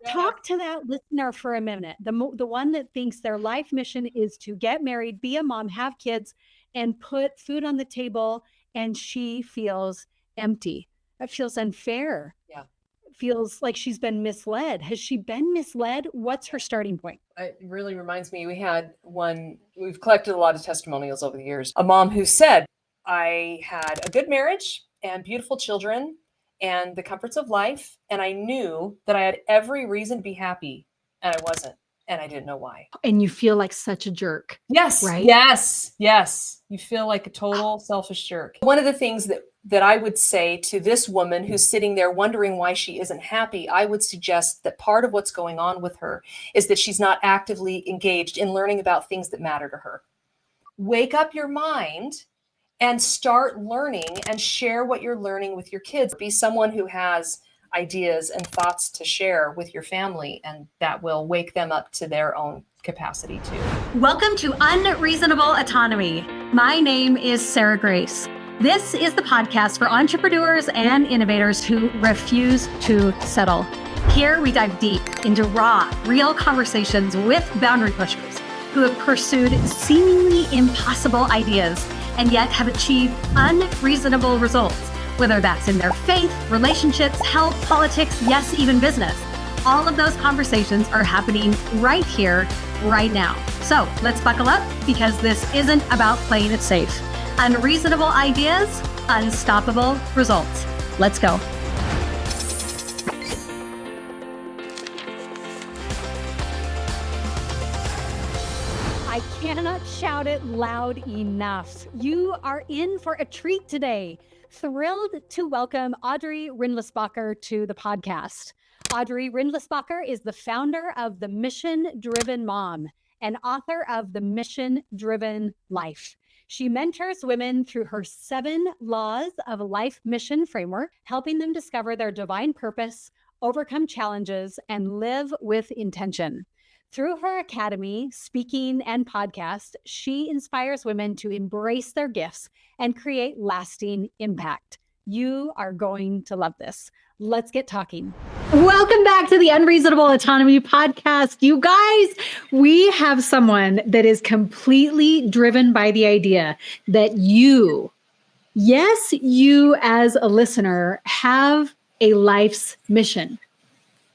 Talk to that listener for a minute. The one that thinks their life mission is to get married, be a mom, have kids, and put food on the table, and she feels empty. That feels unfair. Yeah. Feels like she's been misled. Has she been misled? What's her starting point? It really reminds me, we've collected a lot of testimonials over the years. A mom who said, I had a good marriage and beautiful children and the comforts of life, and I knew that I had every reason to be happy, and I wasn't, and I didn't know why. And you feel like such a jerk. Yes, right? Yes. You feel like a total selfish jerk. One of the things that I would say to this woman who's sitting there wondering why she isn't happy, I would suggest that part of what's going on with her is that she's not actively engaged in learning about things that matter to her. Wake up your mind and start learning and share what you're learning with your kids. Be someone who has ideas and thoughts to share with your family, and that will wake them up to their own capacity too. Welcome to Unreasonable Autonomy. My name is Sarah Grace. This is the podcast for entrepreneurs and innovators who refuse to settle. Here we dive deep into raw, real conversations with boundary pushers who have pursued seemingly impossible ideas and yet have achieved unreasonable results, whether that's in their faith, relationships, health, politics, yes, even business. All of those conversations are happening right here, right now. So let's buckle up, because this isn't about playing it safe. Unreasonable ideas, unstoppable results. Let's go. I cannot shout it loud enough. You are in for a treat today. Thrilled to welcome Audrey Rindlisbacher to the podcast. Audrey Rindlisbacher is the founder of The Mission Driven Mom and author of The Mission Driven Life. She mentors women through her 7 laws of life mission framework, helping them discover their divine purpose, overcome challenges, and live with intention. Through her academy, speaking, and podcast, she inspires women to embrace their gifts and create lasting impact. You are going to love this. Let's get talking. Welcome back to the Unreasonable Autonomy podcast. You guys, we have someone that is completely driven by the idea that you as a listener have a life's mission.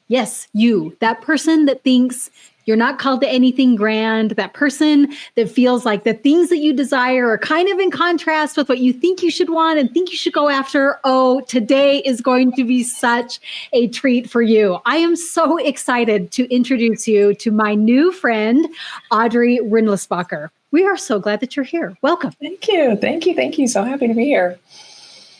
Yes, you, that person that thinks you're not called to anything grand, that person that feels like the things that you desire are kind of in contrast with what you think you should want and think you should go after. Oh, today is going to be such a treat for you. I am so excited to introduce you to my new friend, Audrey Rindlisbacher. We are so glad that you're here. Welcome. Thank you. So happy to be here.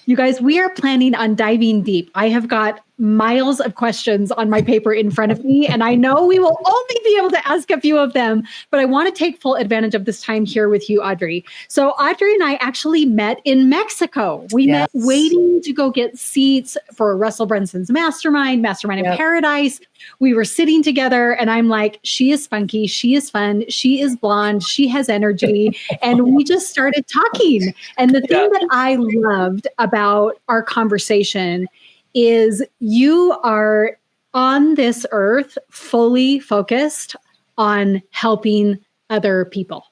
You guys, we are planning on diving deep. I have got miles of questions on my paper in front of me, and I know we will only be able to ask a few of them, but I want to take full advantage of this time here with you, Audrey. So Audrey and I actually met in Mexico. We met waiting to go get seats for Russell Brunson's Mastermind in Paradise. We were sitting together and I'm like, she is spunky, she is fun, she is blonde, she has energy. And we just started talking. And the thing that I loved about our conversation is you are on this earth fully focused on helping other people.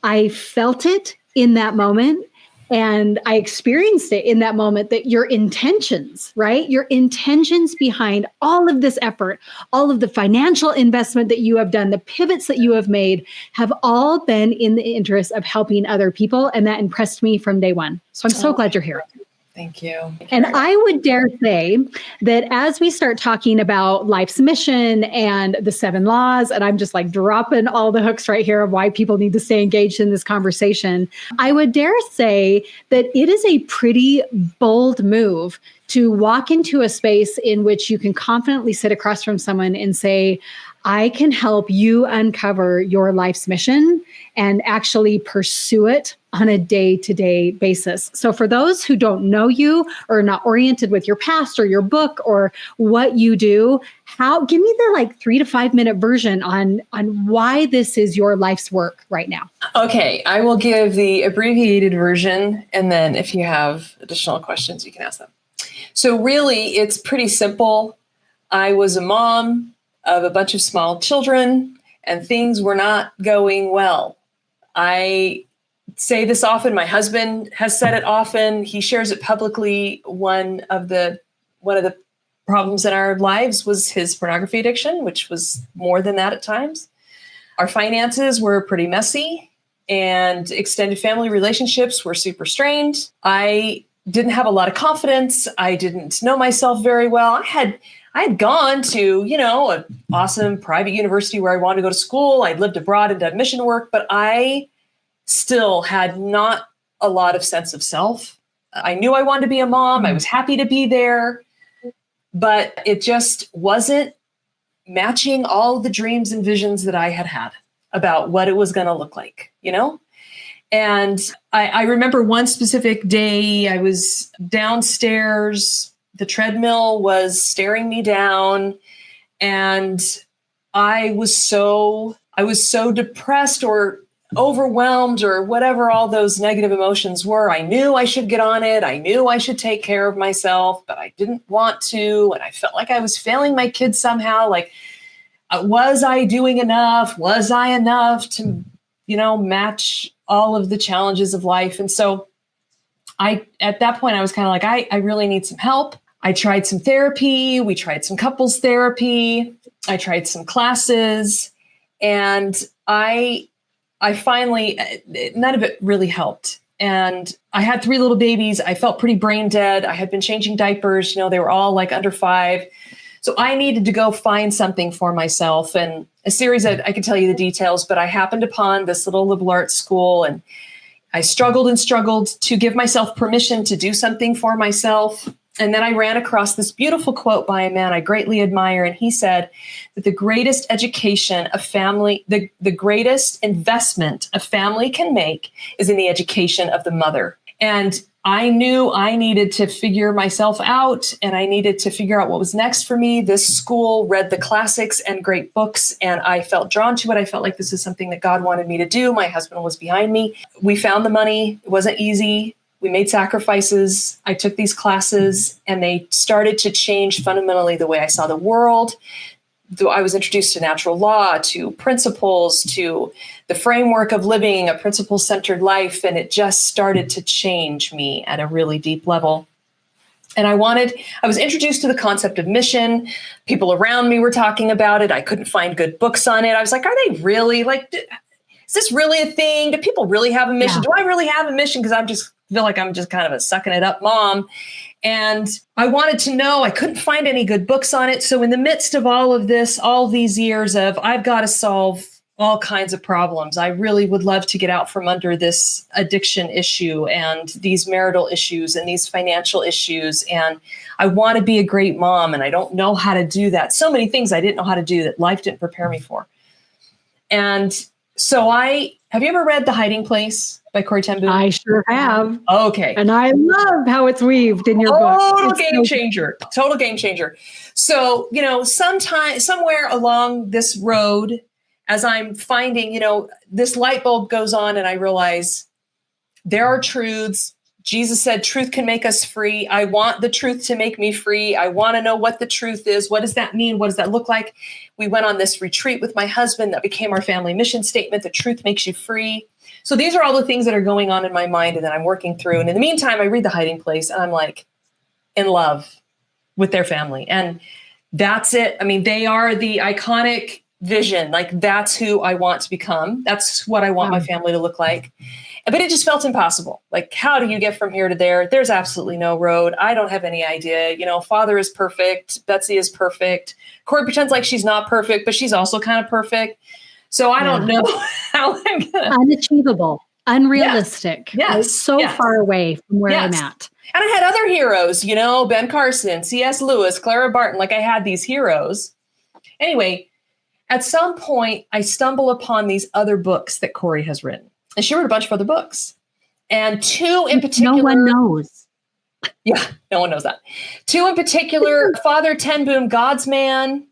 I felt it in that moment. And I experienced it in that moment, that your intentions, right? Your intentions behind all of this effort, all of the financial investment that you have done, the pivots that you have made, have all been in the interest of helping other people. And that impressed me from day one. So I'm so glad you're here. Thank you. And I would dare say that as we start talking about life's mission and the 7 laws, and I'm just like dropping all the hooks right here of why people need to stay engaged in this conversation, I would dare say that it is a pretty bold move to walk into a space in which you can confidently sit across from someone and say, I can help you uncover your life's mission and actually pursue it on a day-to-day basis. So for those who don't know you or are not oriented with your past or your book or what you do, give me the 3 to 5 minute version on why this is your life's work right now. Okay, I will give the abbreviated version, and then if you have additional questions, you can ask them. So really, it's pretty simple. I was a mom of a bunch of small children, and things were not going well. I say this often. My husband has said it often. He shares it publicly. One of the problems in our lives was his pornography addiction, which was more than that at times. Our finances were pretty messy, and extended family relationships were super strained. I didn't have a lot of confidence. I didn't know myself very well. I had gone to, an awesome private university where I wanted to go to school. I'd lived abroad and done mission work, but I still had not a lot of sense of self. I knew I wanted to be a mom. I was happy to be there, but it just wasn't matching all the dreams and visions that I had about what it was going to look like, And I remember one specific day I was downstairs, the treadmill was staring me down, and I was so depressed or overwhelmed or whatever all those negative emotions were. I knew I should get on it. I knew I should take care of myself, but I didn't want to. And I felt like I was failing my kids somehow. Like, was I doing enough? Was I enough to, match all of the challenges of life? And so at that point, I was kind of like, I really need some help. I tried some therapy. We tried some couples therapy. I tried some classes, and I finally, none of it really helped. And I had 3 little babies. I felt pretty brain dead. I had been changing diapers. They were all like under 5. So I needed to go find something for myself. And a series of, I can tell you the details, but I happened upon this little liberal arts school, and I struggled to give myself permission to do something for myself. And then I ran across this beautiful quote by a man I greatly admire. And he said that the greatest education a family, the greatest investment a family can make is in the education of the mother. And I knew I needed to figure myself out, and I needed to figure out what was next for me. This school read the classics and great books, and I felt drawn to it. I felt like this is something that God wanted me to do. My husband was behind me. We found the money. It wasn't easy. We made sacrifices. I took these classes, and they started to change fundamentally the way I saw the world. I was introduced to natural law, to principles, to the framework of living a principle-centered life, and it just started to change me at a really deep level. And I was introduced to the concept of mission. People around me were talking about it. I couldn't find good books on it. I was like, are they really, is this really a thing? Do people really have a mission? Yeah. Do I really have a mission? Because feel like I'm just kind of a sucking it up mom. And I wanted to know, I couldn't find any good books on it. So in the midst of all of this, all these years of, I've got to solve all kinds of problems, I really would love to get out from under this addiction issue and these marital issues and these financial issues. And I want to be a great mom, and I don't know how to do that. So many things I didn't know how to do that life didn't prepare me for. And so have you ever read The Hiding Place by Corrie ten Boom? I sure have. Okay. And I love how it's weaved in your book. Total game changer. So, somewhere along this road, as I'm finding, this light bulb goes on, and I realize there are truths. Jesus said truth can make us free. I want the truth to make me free. I want to know what the truth is. What does that mean? What does that look like? We went on this retreat with my husband that became our family mission statement. The truth makes you free. So these are all the things that are going on in my mind and that I'm working through. And in the meantime, I read The Hiding Place, and I'm like in love with their family. And that's it. I mean, they are the iconic vision. Like, that's who I want to become. That's what I want my family to look like. But it just felt impossible. Like, how do you get from here to there? There's absolutely no road. I don't have any idea. Father is perfect. Betsy is perfect. Corey pretends like she's not perfect, but she's also kind of perfect. So I don't know how I'm going to. Unachievable, unrealistic. Yes. So far away from where I'm at. And I had other heroes, Ben Carson, C.S. Lewis, Clara Barton. Like, I had these heroes. Anyway, at some point, I stumble upon these other books that Corrie has written. And she wrote a bunch of other books. And 2 in particular. No one knows. Yeah, no one knows that. 2 in particular, Father ten Boom, God's Man.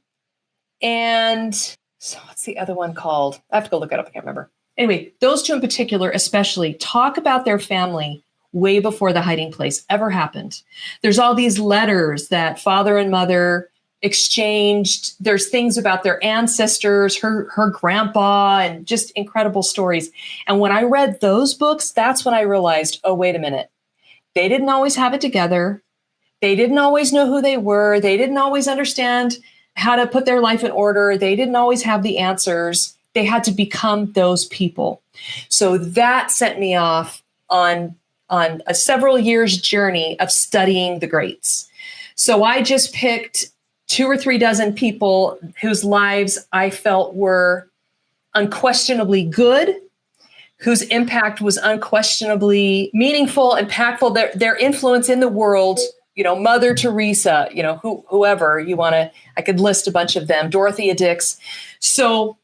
And so what's the other one called? I have to go look it up. I can't remember. Anyway, those 2 in particular especially talk about their family way before The Hiding Place ever happened. There's all these letters that father and mother exchanged. There's things about their ancestors, her grandpa, and just incredible stories. And when I read those books, that's when I realized, oh, wait a minute. They didn't always have it together. They didn't always know who they were. They didn't always understand how to put their life in order. They didn't always have the answers. They had to become those people. So that sent me off on a several years journey of studying the greats. So I just picked 2 or 3 dozen people whose lives I felt were unquestionably good, whose impact was unquestionably meaningful, impactful, their influence in the world, Mother Teresa, whoever you want to, I could list a bunch of them, Dorothea Dix. So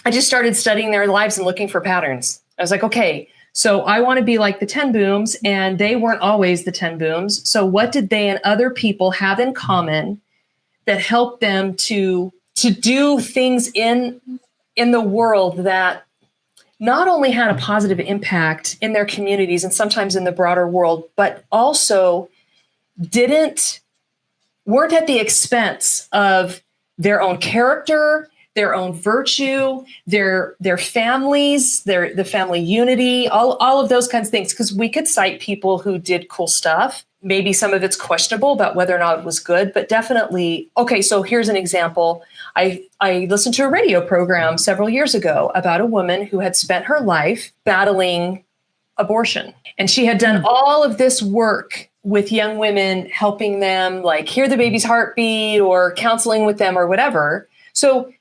I just started studying their lives and looking for patterns. I was like, okay, so I want to be like the 10 Booms, and they weren't always the 10 Booms. So what did they and other people have in common that helped them to do things in the world that not only had a positive impact in their communities and sometimes in the broader world, but also weren't at the expense of their own character, their own virtue, their families, the family unity, all of those kinds of things. Because we could cite people who did cool stuff. Maybe some of it's questionable about whether or not it was good, but definitely. Okay, so here's an example. I listened to a radio program several years ago about a woman who had spent her life battling abortion. And she had done all of this work with young women, helping them like hear the baby's heartbeat or counseling with them or whatever. So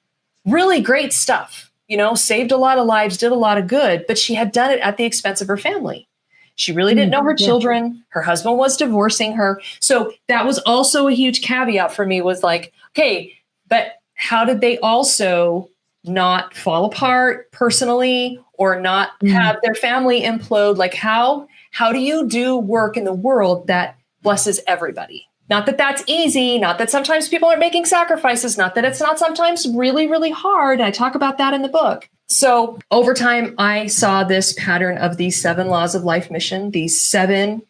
really great stuff, saved a lot of lives, did a lot of good, but she had done it at the expense of her family. She really didn't know her children. Her husband was divorcing her. So that was also a huge caveat for me, was like, okay, but how did they also not fall apart personally or not have their family implode? Like how do you do work in the world that blesses everybody? Not that that's easy, not that sometimes people aren't making sacrifices, not that it's not sometimes really, really hard. I talk about that in the book. So over time, I saw this pattern of these 7 laws of life mission, these 7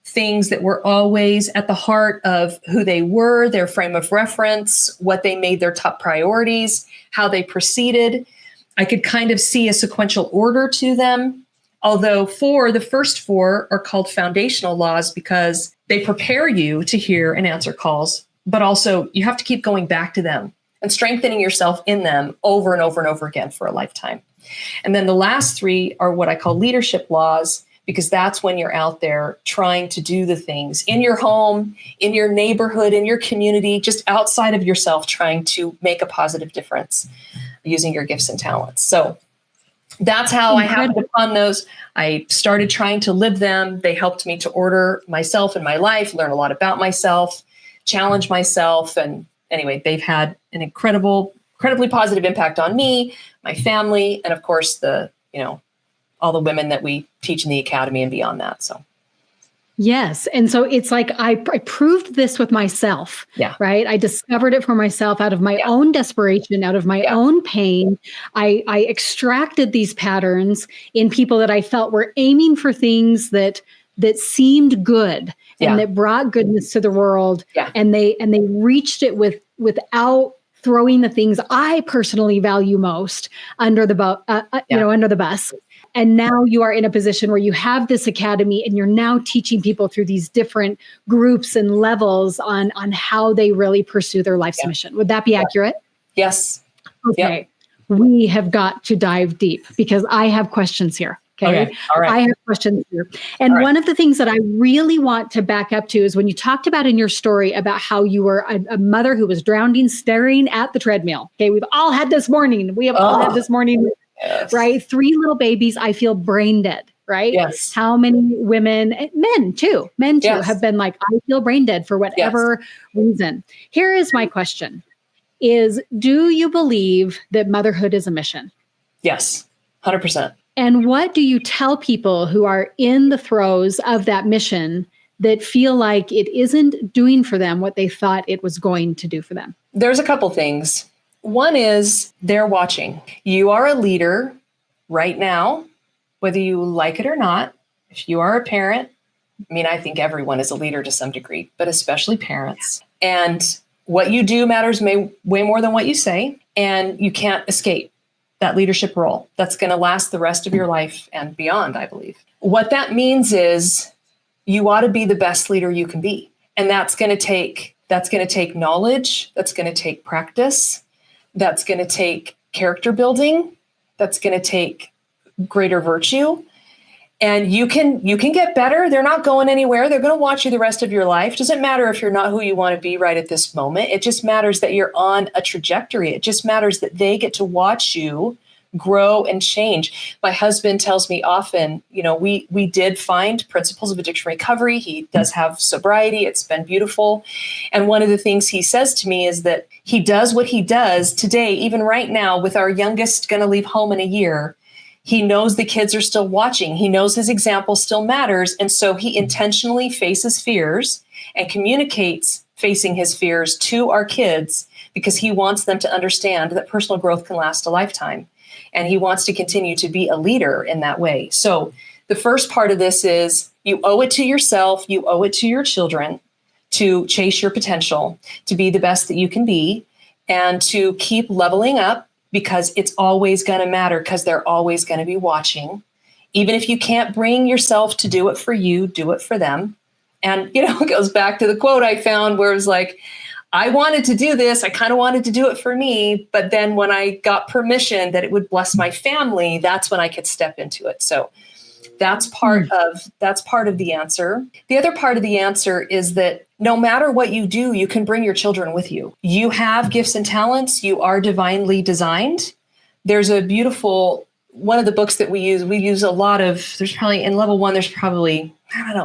things that were always at the heart of who they were, their frame of reference, what they made their top priorities, how they proceeded. I could kind of see a sequential order to them. Although the first 4 are called foundational laws because they prepare you to hear and answer calls, but also you have to keep going back to them and strengthening yourself in them over and over and over again for a lifetime. And then the last 3 are what I call leadership laws, because that's when you're out there trying to do the things in your home, in your neighborhood, in your community, just outside of yourself, trying to make a positive difference using your gifts and talents. So that's how I happened upon those. I started trying to live them. They helped me to order myself and my life, learn a lot about myself, challenge myself. And anyway, they've had an incredibly positive impact on me, my family, and of course, all the women that we teach in the academy and beyond that. So. Yes. And so it's like I proved this with myself, right? I discovered it for myself out of my own desperation, out of my own pain. I extracted these patterns in people that I felt were aiming for things that seemed good and that brought goodness to the world. Yeah. And they reached it without throwing the things I personally value most under the under the bus. And now you are in a position where you have this academy and you're now teaching people through these different groups and levels on how they really pursue their life's mission. Would that be accurate? Yes. Okay. Yep. We have got to dive deep because I have questions here. Okay. All right. I have questions here. And one of the things that I really want to back up to is when you talked about in your story about how you were a mother who was drowning, staring at the treadmill. Okay. We've all had this morning. We have all had this morning. Yes. Right? 3 little babies, I feel brain dead, right? Yes. How many women, men too, have been like, I feel brain dead for whatever reason. Here is my question do you believe that motherhood is a mission? Yes, 100%. And what do you tell people who are in the throes of that mission that feel like it isn't doing for them what they thought it was going to do for them? There's a couple things. One is they're watching. You are a leader right now, whether you like it or not. If you are a parent, I think everyone is a leader to some degree, but especially parents. And what you do matters way more than what you say, and you can't escape that leadership role. That's going to last the rest of your life and beyond, I believe. What that means is you ought to be the best leader you can be. And that's going to take knowledge, that's going to take practice, that's going to take character building, that's going to take greater virtue. And you can get better. They're not going anywhere. They're going to watch you the rest of your life. Doesn't matter if you're not who you want to be right at this moment. It just matters that you're on a trajectory. It just matters that they get to watch you grow and change. My husband tells me often, we did find principles of addiction recovery. He does have sobriety. It's been beautiful. And one of the things he says to me is that he does what he does today, even right now, with our youngest going to leave home in a year. He knows the kids are still watching. He knows his example still matters. And so he intentionally faces fears and communicates facing his fears to our kids because he wants them to understand that personal growth can last a lifetime. And he wants to continue to be a leader in that way. So the first part of this is you owe it to yourself, you owe it to your children to chase your potential, to be the best that you can be, and to keep leveling up, because it's always going to matter, because they're always going to be watching. Even if you can't bring yourself to do it for you, do it for them. And, it goes back to the quote I found where it was like, I wanted to do this. I kind of wanted to do it for me. But then when I got permission that it would bless my family, that's when I could step into it. So that's part of the answer. The other part of the answer is that no matter what you do, you can bring your children with you. You have gifts and talents. You are divinely designed. There's a beautiful, one of the books that we use a lot of, there's probably in level 1, there's probably,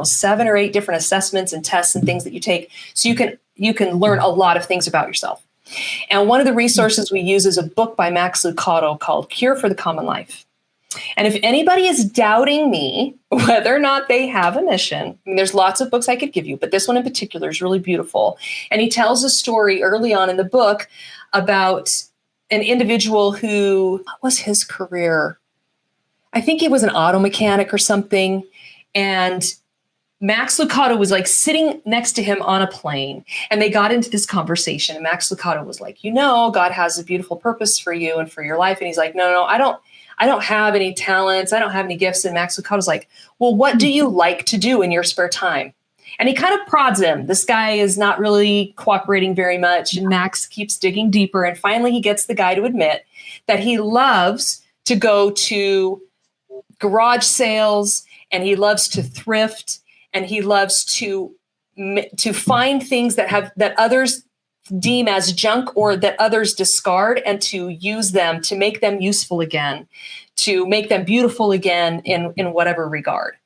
7 or 8 different assessments and tests and things that you take. So you can learn a lot of things about yourself. And one of the resources we use is a book by Max Lucado called Cure for the Common Life. And if anybody is doubting me, whether or not they have a mission, there's lots of books I could give you, but this one in particular is really beautiful. And he tells a story early on in the book about an individual who, what was his career? I think he was an auto mechanic or something. And Max Lucado was like sitting next to him on a plane, and they got into this conversation. And Max Lucado was like, God has a beautiful purpose for you and for your life. And he's like, no, I don't have any talents. I don't have any gifts. And Max Lucado's like, well, what do you like to do in your spare time? And he kind of prods him. This guy is not really cooperating very much. And Max keeps digging deeper. And finally, he gets the guy to admit that he loves to go to garage sales, and he loves to thrift, and he loves to find things that others deem as junk or that others discard, and to use them to make them useful again, to make them beautiful again in whatever regard.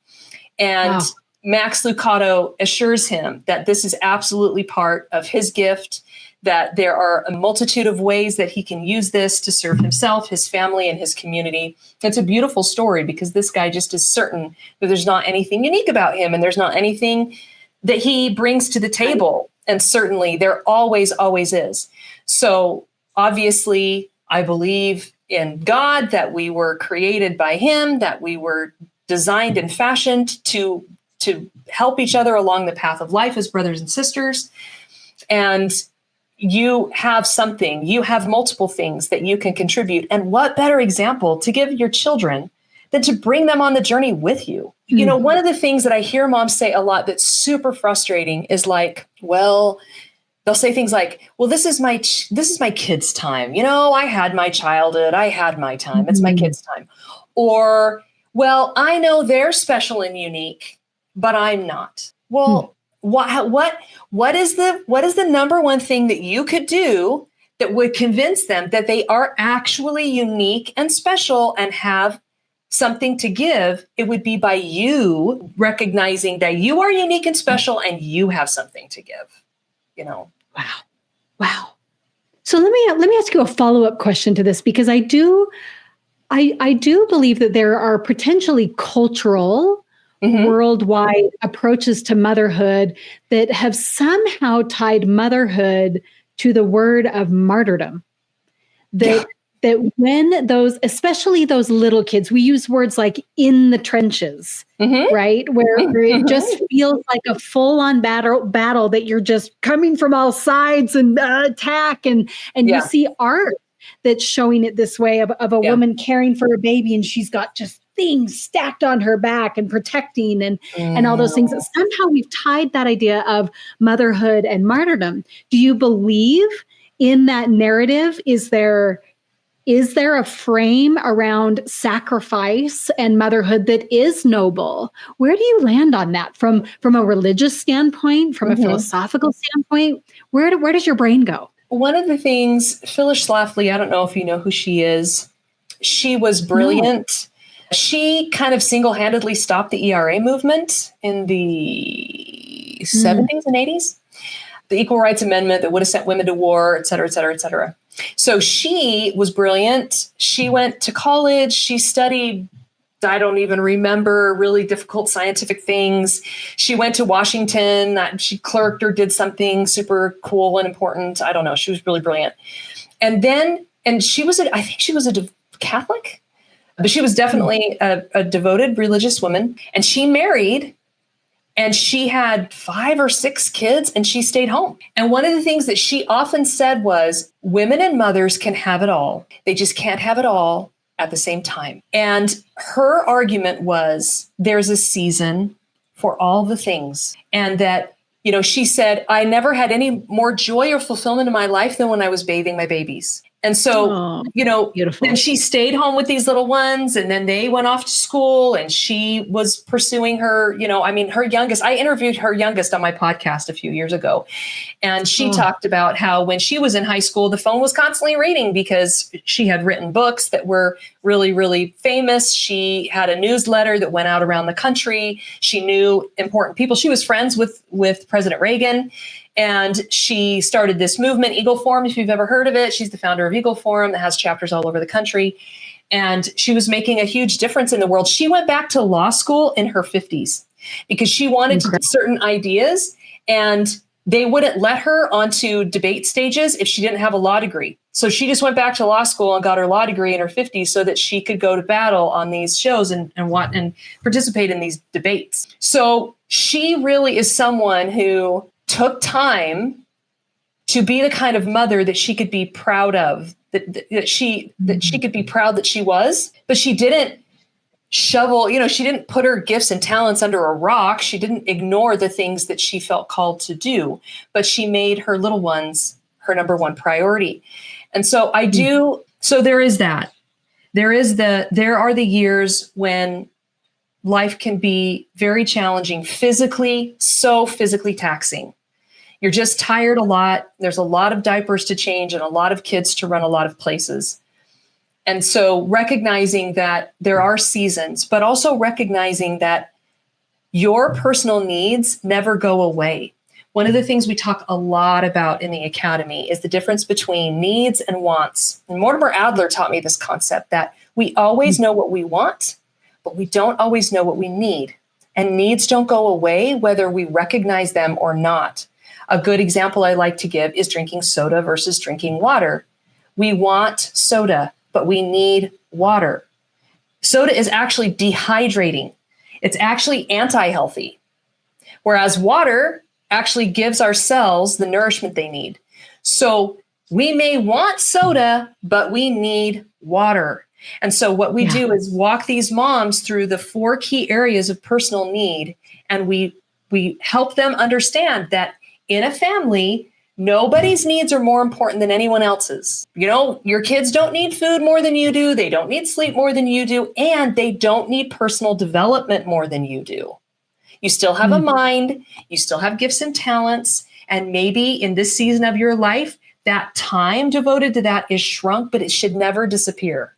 And wow. Max Lucado assures him that this is absolutely part of his gift, that there are a multitude of ways that he can use this to serve himself, his family, and his community. It's a beautiful story because this guy just is certain that there's not anything unique about him, and there's not anything that he brings to the table. And certainly there always is. So obviously, I believe in God, that we were created by him, that we were designed and fashioned to help each other along the path of life as brothers and sisters. And you have something, you have multiple things that you can contribute. And what better example to give your children than to bring them on the journey with you? Mm-hmm. One of the things that I hear moms say a lot that's super frustrating is like, well, they'll say things like, well, this is my kid's time. I had my childhood. I had my time. It's my kid's time. Or, well, I know they're special and unique, but I'm not. Well, what is the number one thing that you could do that would convince them that they are actually unique and special and have something to give? It would be by you recognizing that you are unique and special and you have something to give. Wow. So let me ask you a follow-up question to this, because I do believe that there are potentially cultural worldwide approaches to motherhood that have somehow tied motherhood to the word of martyrdom. That that when those, especially those little kids, we use words like in the trenches, right? Where it just feels like a full-on battle that you're just coming from all sides and attack. And you see art that's showing it this way of a woman caring for a baby, and she's got just things stacked on her back and protecting and all those things. Somehow we've tied that idea of motherhood and martyrdom. Do you believe in that narrative? Is there a frame around sacrifice and motherhood that is noble? Where do you land on that from a religious standpoint, from a philosophical standpoint? Where does your brain go? One of the things, Phyllis Schlafly, I don't know if you know who she is. She was brilliant. No. She kind of single-handedly stopped the ERA movement in the 70s and 80s. The Equal Rights Amendment that would have sent women to war, et cetera, et cetera, et cetera. So she was brilliant. She went to college. She studied, I don't even remember, really difficult scientific things. She went to Washington. She clerked or did something super cool and important. I don't know. She was really brilliant. And she was, I think she was a Catholic, but she was definitely a devoted religious woman. And she married. And she had 5 or 6 kids, and she stayed home. And one of the things that she often said was, women and mothers can have it all. They just can't have it all at the same time. And her argument was, there's a season for all the things. And that, she said, I never had any more joy or fulfillment in my life than when I was bathing my babies. And so, beautiful. Then she stayed home with these little ones, and then they went off to school, and she was pursuing her, her youngest. I interviewed her youngest on my podcast a few years ago. And she talked about how when she was in high school, the phone was constantly ringing because she had written books that were really, really famous. She had a newsletter that went out around the country. She knew important people. She was friends with President Reagan. And she started this movement, Eagle Forum, if you've ever heard of it. She's the founder of Eagle Forum that has chapters all over the country. And she was making a huge difference in the world. She went back to law school in her 50s because she wanted to do certain ideas, and they wouldn't let her onto debate stages if she didn't have a law degree. So she just went back to law school and got her law degree in her 50s so that she could go to battle on these shows and participate in these debates. So she really is someone who took time to be the kind of mother that she could be proud of, that she could be proud that she was, but she didn't she didn't put her gifts and talents under a rock. She didn't ignore the things that she felt called to do, but she made her little ones her number one priority. And so so there is that. There are the years when life can be very challenging, so physically taxing. You're just tired a lot. There's a lot of diapers to change and a lot of kids to run a lot of places. And so recognizing that there are seasons, but also recognizing that your personal needs never go away. One of the things we talk a lot about in the Academy is the difference between needs and wants. And Mortimer Adler taught me this concept that we always know what we want, but we don't always know what we need. And needs don't go away whether we recognize them or not. A good example I like to give is drinking soda versus drinking water. We want soda, but we need water. Soda is actually dehydrating. It's actually anti-healthy. Whereas water actually gives our cells the nourishment they need. So we may want soda, but we need water. And so what we do is walk these moms through the 4 key areas of personal need. And we help them understand that in a family, nobody's needs are more important than anyone else's. Your kids don't need food more than you do. They don't need sleep more than you do. And they don't need personal development more than you do. You still have a mind. You still have gifts and talents. And maybe in this season of your life, that time devoted to that is shrunk, but it should never disappear.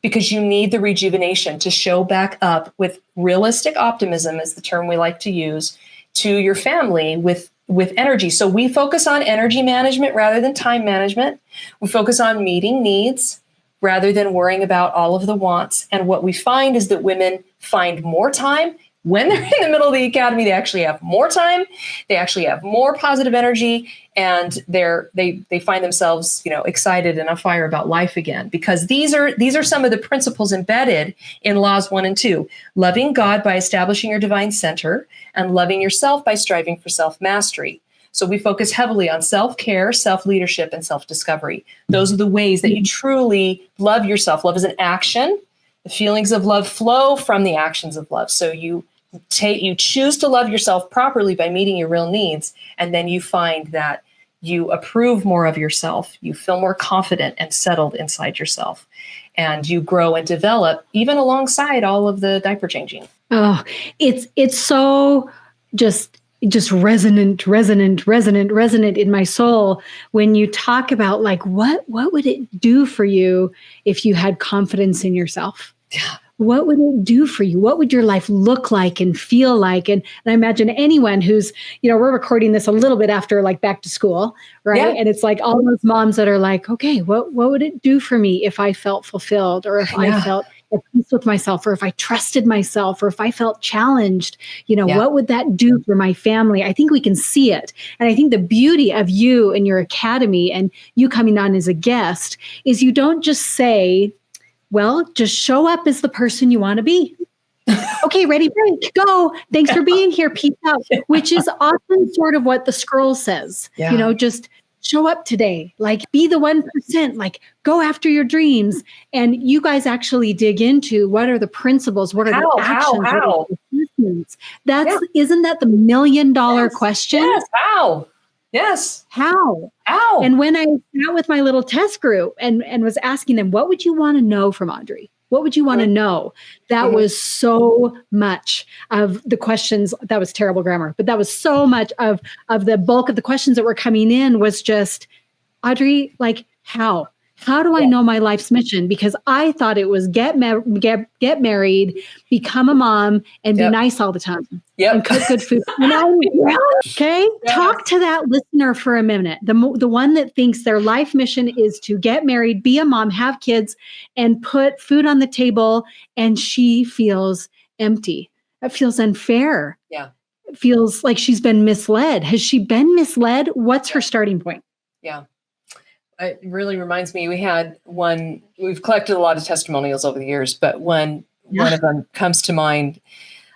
Because you need the rejuvenation to show back up with realistic optimism, is the term we like to use, to your family with energy. So we focus on energy management rather than time management. We focus on meeting needs rather than worrying about all of the wants. And what we find is that women find more time, When they're in the middle of the academy, they actually have more time, they actually have more positive energy, and they find themselves, excited and on fire about life again, because these are some of the principles embedded in laws 1 and 2. Loving God by establishing your divine center, and loving yourself by striving for self-mastery. So we focus heavily on self-care, self-leadership, and self-discovery. Those are the ways that you truly love yourself. Love is an action. The feelings of love flow from the actions of love. So you choose to love yourself properly by meeting your real needs, and then you find that you approve more of yourself. You feel more confident and settled inside yourself, and you grow and develop even alongside all of the diaper changing. Oh, it's so just resonant in my soul when you talk about like, what would it do for you if you had confidence in yourself? Yeah. What would it do for you? What would your life look like and feel like? And I imagine anyone who's, we're recording this a little bit after like back to school, right? Yeah. And it's like all those moms that are like, okay, what would it do for me if I felt fulfilled, or if I felt at peace with myself, or if I trusted myself, or if I felt challenged, what would that do for my family? I think we can see it. And I think the beauty of you and your academy and you coming on as a guest is you don't just say, well, just show up as the person you want to be. Okay, ready, break, go. Thanks for being here. Peace out. Which is often sort of what the scroll says. Yeah. Just show up today. Like, be the 1%. Like, go after your dreams. And you guys actually dig into what are the principles, what are the actions, what are the assessments. Isn't that the $1 million question? Yes. How? Yes. How? And when I sat with my little test group and was asking them, what would you want to know from Audrey? What would you want to know? That was so much of the questions. That was terrible grammar, but that was so much of the bulk of the questions that were coming in was just, Audrey, like, how? How do I know my life's mission? Because I thought it was get married, become a mom, and be nice all the time. And cook good food. Okay? Talk to that listener for a minute. The one that thinks their life mission is to get married, be a mom, have kids, and put food on the table, and she feels empty. That feels unfair. Yeah. It feels like she's been misled. Has she been misled? What's her starting point? Yeah. It really reminds me, we've collected a lot of testimonials over the years, but one of them comes to mind,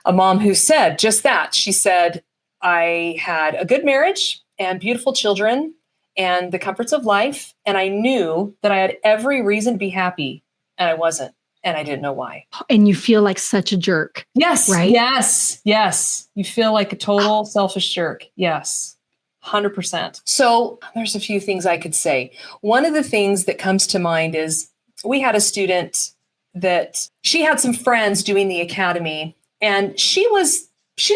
a mom who said just that. She said, I had a good marriage and beautiful children and the comforts of life, and I knew that I had every reason to be happy, and I wasn't, and I didn't know why. And you feel like such a jerk. Yes. Right? Yes. You feel like a total selfish jerk. Yes. 100%. So there's a few things I could say. One of the things that comes to mind is we had a student that she had some friends doing the academy, and she was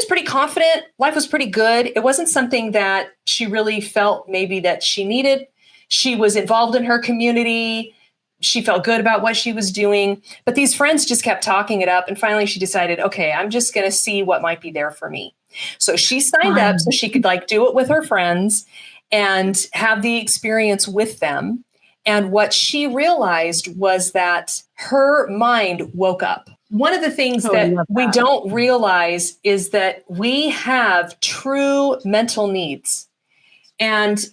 pretty confident. Life was pretty good. It wasn't something that she really felt maybe that she needed. She was involved in her community. She felt good about what she was doing, but these friends just kept talking it up. And finally she decided, okay, I'm just going to see what might be there for me. So she signed up so she could do it with her friends and have the experience with them. And what she realized was that her mind woke up. One of the things that we don't realize is that we have true mental needs. And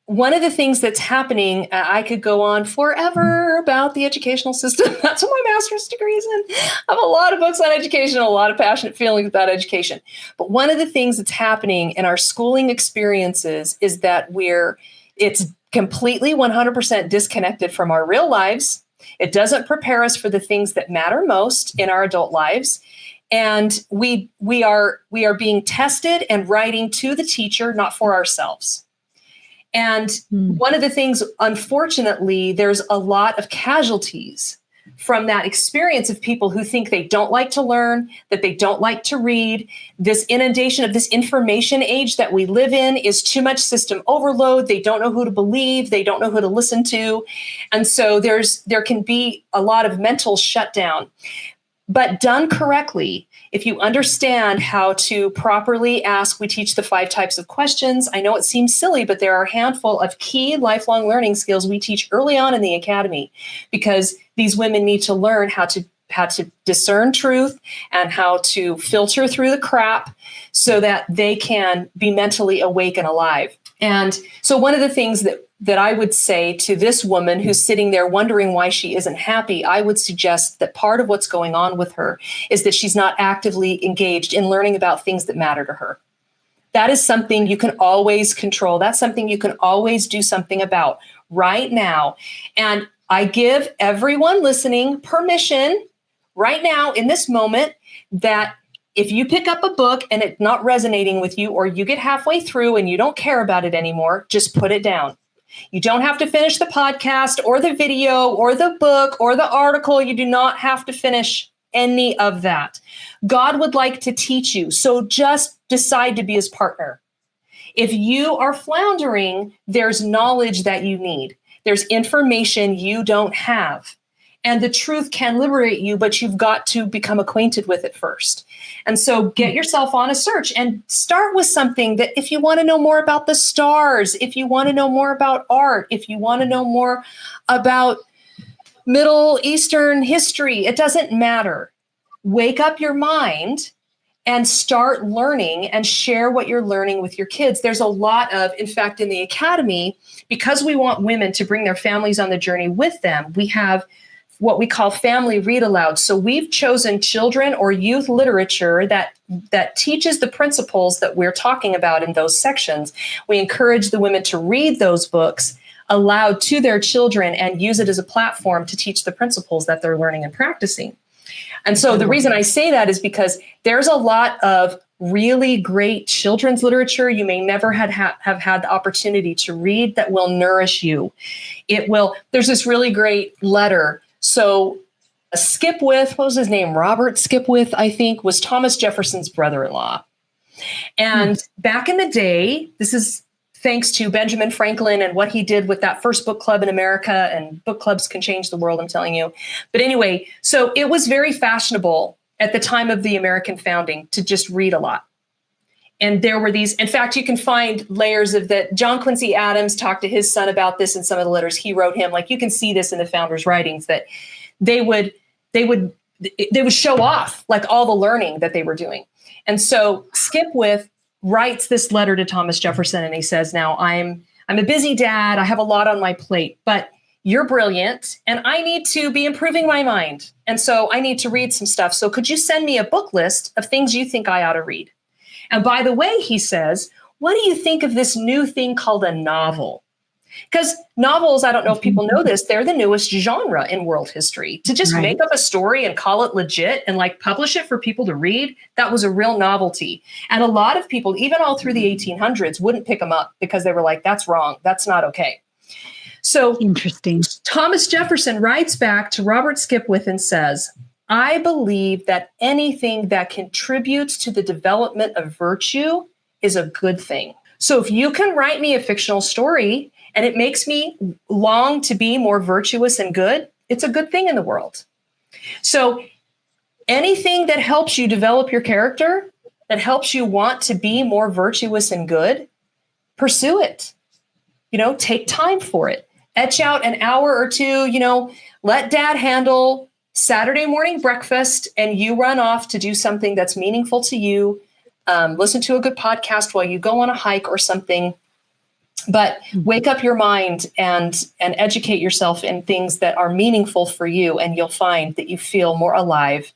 one of the things that's happening, I could go on forever about the educational system. That's what my master's degree is in. I have a lot of books on education, a lot of passionate feelings about education. But one of the things that's happening in our schooling experiences is that it's completely 100% disconnected from our real lives. It doesn't prepare us for the things that matter most in our adult lives. And we are being tested and writing to the teacher, not for ourselves. And one of the things, unfortunately, there's a lot of casualties from that experience of people who think they don't like to learn, that they don't like to read. This inundation of this information age that we live in is too much system overload. They don't know who to believe. They don't know who to listen to. And so there can be a lot of mental shutdown. But done correctly, if you understand how to properly ask, we teach the 5 types of questions. I know it seems silly, but there are a handful of key lifelong learning skills we teach early on in the academy, because these women need to learn how to to discern truth and how to filter through the crap so that they can be mentally awake and alive. And so one of the things that I would say to this woman who's sitting there wondering why she isn't happy, I would suggest that part of what's going on with her is that she's not actively engaged in learning about things that matter to her. That is something you can always control. That's something you can always do something about right now. And I give everyone listening permission right now in this moment that if you pick up a book and it's not resonating with you, or you get halfway through and you don't care about it anymore, just put it down. You don't have to finish the podcast or the video or the book or the article. You do not have to finish any of that. God would like to teach you. So just decide to be his partner. If you are floundering, there's knowledge that you need. There's information you don't have. And the truth can liberate you, but you've got to become acquainted with it first. And so get yourself on a search and start with something that if you want to know more about the stars, if you want to know more about art, if you want to know more about Middle Eastern history, it doesn't matter. Wake up your mind and start learning and share what you're learning with your kids. There's a lot of, in fact, in the academy, because we want women to bring their families on the journey with them, we have what we call family read aloud. So we've chosen children or youth literature that teaches the principles that we're talking about in those sections. We encourage the women to read those books aloud to their children and use it as a platform to teach the principles that they're learning and practicing. And so the reason I say that is because there's a lot of really great children's literature you may never have had the opportunity to read that will nourish you. There's this really great letter. So Skipwith, what was his name? Robert Skipwith, I think, was Thomas Jefferson's brother-in-law. And back in the day, this is thanks to Benjamin Franklin and what he did with that first book club in America, and book clubs can change the world, I'm telling you. But anyway, so it was very fashionable at the time of the American founding to just read a lot. And there were these, in fact, you can find layers of that. John Quincy Adams talked to his son about this in some of the letters he wrote him. Like you can see this in the founders' writings that they would show off like all the learning that they were doing. And so Skipwith writes this letter to Thomas Jefferson, and he says, now I'm a busy dad. I have a lot on my plate, but you're brilliant and I need to be improving my mind. And so I need to read some stuff. So could you send me a book list of things you think I ought to read? And by the way, he says, what do you think of this new thing called a novel? Because novels, I don't know if people know this, they're the newest genre in world history. To just make up a story and call it legit and like publish it for people to read, that was a real novelty. And a lot of people, even all through the 1800s, wouldn't pick them up because they were like, that's wrong. That's not okay. So interesting. Thomas Jefferson writes back to Robert Skipwith and says, I believe that anything that contributes to the development of virtue is a good thing. So if you can write me a fictional story and it makes me long to be more virtuous and good, it's a good thing in the world. So anything that helps you develop your character, that helps you want to be more virtuous and good, pursue it. Take time for it. Etch out an hour or two, let dad handle Saturday morning breakfast and you run off to do something that's meaningful to you. Listen to a good podcast while you go on a hike or something. But wake up your mind and educate yourself in things that are meaningful for you. And you'll find that you feel more alive,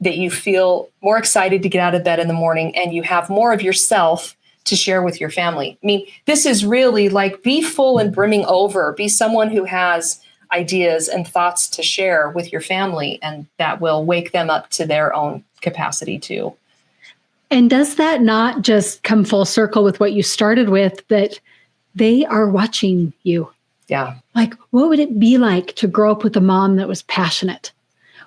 that you feel more excited to get out of bed in the morning, and you have more of yourself to share with your family. I mean, this is really like be full and brimming over, be someone who has ideas and thoughts to share with your family, and that will wake them up to their own capacity too. And does that not just come full circle with what you started with, that they are watching you? Yeah. Like, what would it be like to grow up with a mom that was passionate?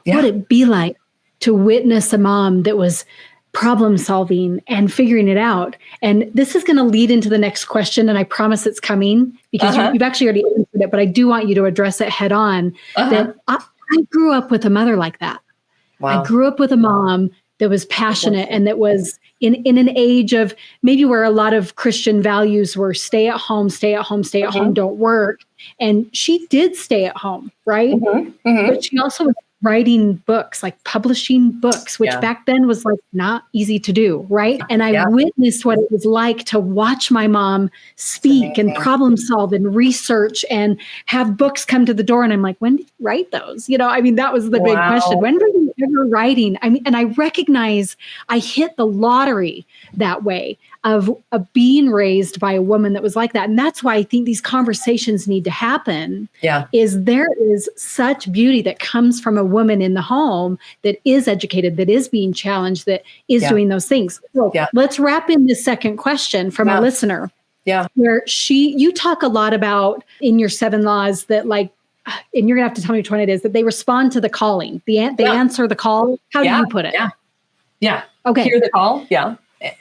Yeah. What would it be like to witness a mom that was problem solving and figuring it out? And this is going to lead into the next question, and I promise it's coming because you've actually already answered it, but I do want you to address it head on. That I grew up with a mother like that. Wow. I grew up with a mom that was passionate and that was in an age of maybe where a lot of Christian values were stay at home, don't work. And she did stay at home, right? But she also was writing books, like publishing books, which back then was like not easy to do, right? And I witnessed what it was like to watch my mom speak and problem solve and research and have books come to the door. And I'm like, when did you write those? I mean, that was the big question. When were you ever writing? I mean, and I recognize I hit the lottery that way of being raised by a woman that was like that. And that's why I think these conversations need to happen. Is there is such beauty that comes from a woman in the home that is educated, that is being challenged, that is doing those things. So let's wrap in this second question from a listener. Where you talk a lot about in your 7 laws that like, and you're gonna have to tell me which one it is, that they respond to the calling. They answer the call. How do you put it? Okay. Hear the call.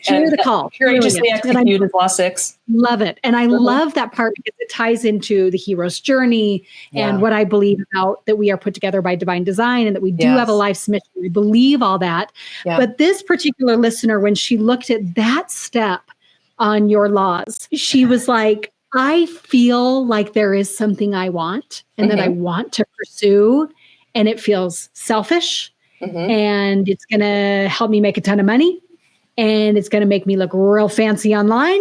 Hear the call. Courageously execute is law 6. Love it. And I love that part because it ties into the hero's journey and what I believe about that we are put together by divine design and that we do have a life's mission. We believe all that. But this particular listener, when she looked at that step on your laws, she was like, I feel like there is something I want and that I want to pursue, and it feels selfish and it's going to help me make a ton of money. And it's going to make me look real fancy online.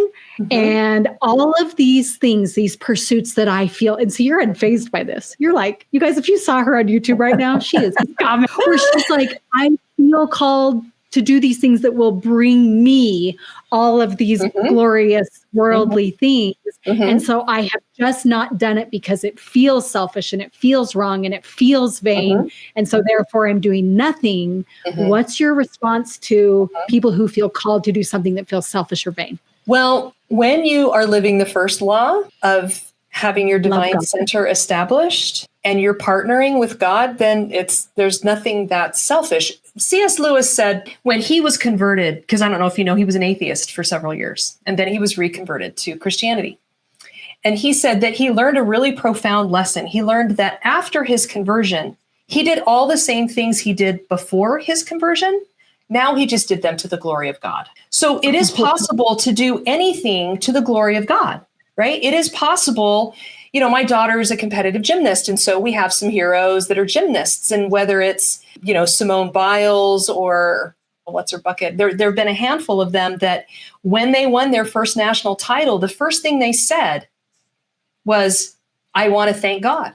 And all of these things, these pursuits that I feel. And so you're unfazed by this. You're like, you guys, if you saw her on YouTube right now, she is where she's like, I feel called to do these things that will bring me all of these glorious worldly things. And so I have just not done it because it feels selfish and it feels wrong and it feels vain. And so therefore I'm doing nothing. What's your response to people who feel called to do something that feels selfish or vain? Well, when you are living the first law of having your divine center established and you're partnering with God, then there's nothing that's selfish. C.S. Lewis said when he was converted, because I don't know if you know, he was an atheist for several years, and then he was reconverted to Christianity. And he said that he learned a really profound lesson. He learned that after his conversion, he did all the same things he did before his conversion. Now he just did them to the glory of God. So it is possible to do anything to the glory of God, right? It is possible. My daughter is a competitive gymnast. And so we have some heroes that are gymnasts. And whether it's, Simone Biles or what's her bucket, there have been a handful of them that when they won their first national title, the first thing they said was, I want to thank God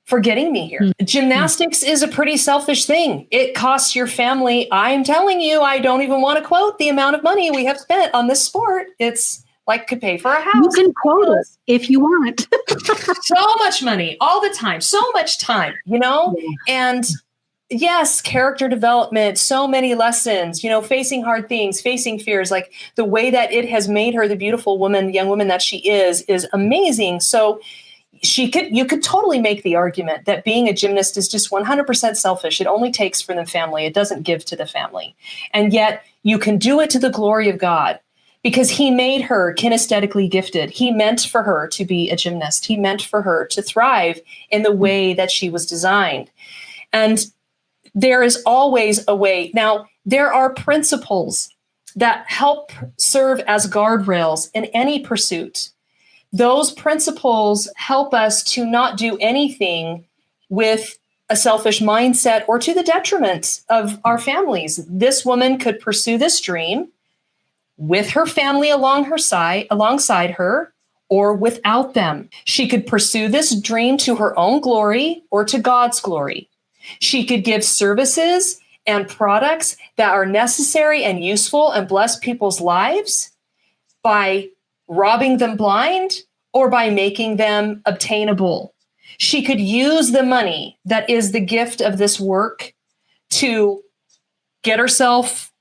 for getting me here. Gymnastics is a pretty selfish thing. It costs your family. I'm telling you, I don't even want to quote the amount of money we have spent on this sport. It's like could pay for a house. You can quote it if you want. So much money all the time, so much time, and yes, character development, so many lessons, facing hard things, facing fears, like the way that it has made her the beautiful young woman that she is amazing. So you could totally make the argument that being a gymnast is just 100% selfish. It only takes from the family. It doesn't give to the family. And yet you can do it to the glory of God. Because he made her kinesthetically gifted. He meant for her to be a gymnast. He meant for her to thrive in the way that she was designed. And there is always a way. Now, there are principles that help serve as guardrails in any pursuit. Those principles help us to not do anything with a selfish mindset or to the detriment of our families. This woman could pursue this dream with her family alongside her, or without them. She could pursue this dream to her own glory or to God's glory. She could give services and products that are necessary and useful and bless people's lives by robbing them blind or by making them obtainable. She could use the money that is the gift of this work to get herself,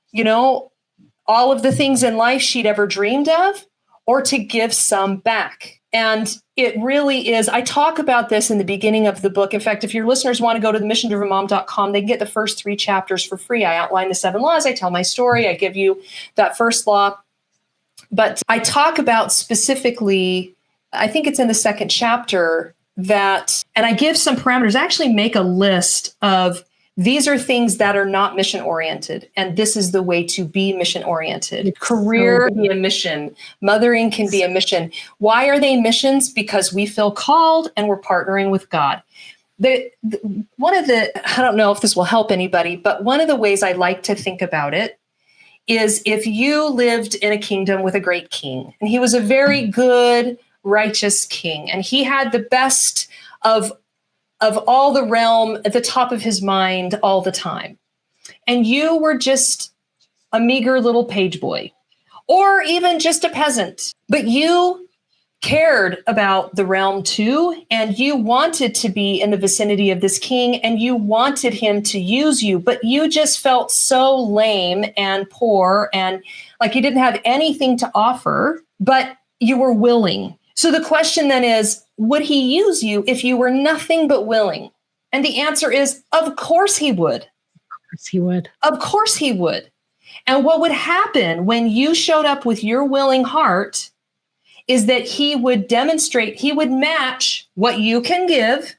all of the things in life she'd ever dreamed of, or to give some back. And it really is, I talk about this in the beginning of the book. In fact, if your listeners want to go to themissiondrivenmom.com, they can get the first 3 chapters for free. I outline the 7 laws. I tell my story. I give you that first law. But I talk about specifically, I think it's in the 2nd chapter that, and I give some parameters. I actually make a list of these are things that are not mission-oriented, and this is the way to be mission-oriented. Career can be a mission. Mothering can be a mission. Why are they missions? Because we feel called and we're partnering with God. I don't know if this will help anybody, but one of the ways I like to think about it is if you lived in a kingdom with a great king, and he was a very good, righteous king, and he had the best of all the realm at the top of his mind all the time, and you were just a meager little page boy, or even just a peasant, but you cared about the realm too, and you wanted to be in the vicinity of this king, and you wanted him to use you, but you just felt so lame and poor and like you didn't have anything to offer, but you were willing. So the question then is, would he use you if you were nothing but willing? And the answer is, of course he would. Of course he would. Of course he would. And what would happen when you showed up with your willing heart is that he would match what you can give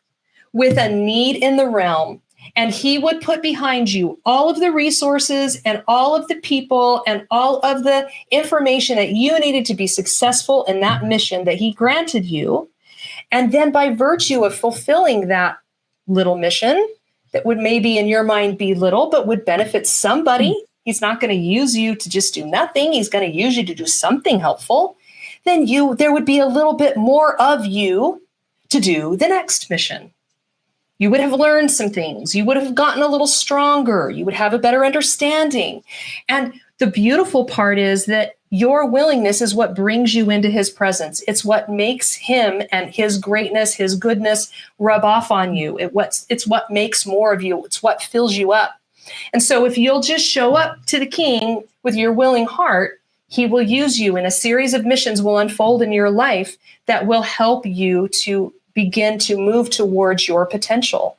with a need in the realm. And he would put behind you all of the resources and all of the people and all of the information that you needed to be successful in that mission that he granted you. And then by virtue of fulfilling that little mission that would maybe in your mind be little, but would benefit somebody, he's not going to use you to just do nothing. He's going to use you to do something helpful. Then there would be a little bit more of you to do the next mission. You would have learned some things. You would have gotten a little stronger. You would have a better understanding. And the beautiful part is that your willingness is what brings you into his presence. It's what makes him and his greatness, his goodness rub off on you. It's what makes more of you. It's what fills you up. And so if you'll just show up to the king with your willing heart, he will use you, and a series of missions will unfold in your life that will help you to begin to move towards your potential.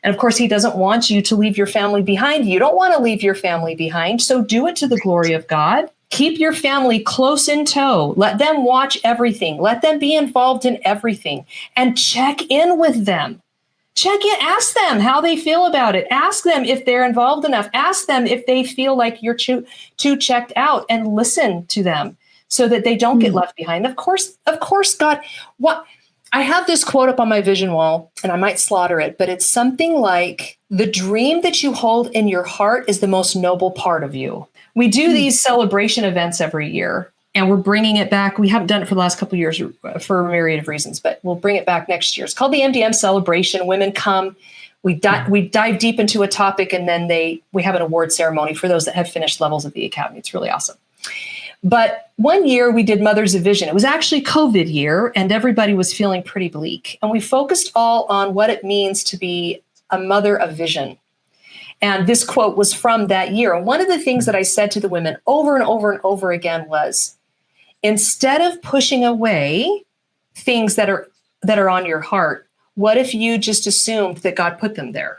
And of course, he doesn't want you to leave your family behind. You don't want to leave your family behind. So do it to the glory of God. Keep your family close in tow. Let them watch everything. Let them be involved in everything, and check in with them. Check in, ask them how they feel about it. Ask them if they're involved enough. Ask them if they feel like you're too checked out, and listen to them so that they don't get left behind. Of course, God, I have this quote up on my vision wall, and I might slaughter it, but it's something like, the dream that you hold in your heart is the most noble part of you. We do these celebration events every year, and we're bringing it back. We haven't done it for the last couple of years for a myriad of reasons, but we'll bring it back next year. It's called the MDM Celebration. Women come, we dive deep into a topic, and then we have an award ceremony for those that have finished levels of the academy. It's really awesome. But one year we did Mothers of Vision. It was actually COVID year, and everybody was feeling pretty bleak. And we focused all on what it means to be a mother of vision. And this quote was from that year. And one of the things that I said to the women over and over and over again was, instead of pushing away things that are on your heart, what if you just assumed that God put them there?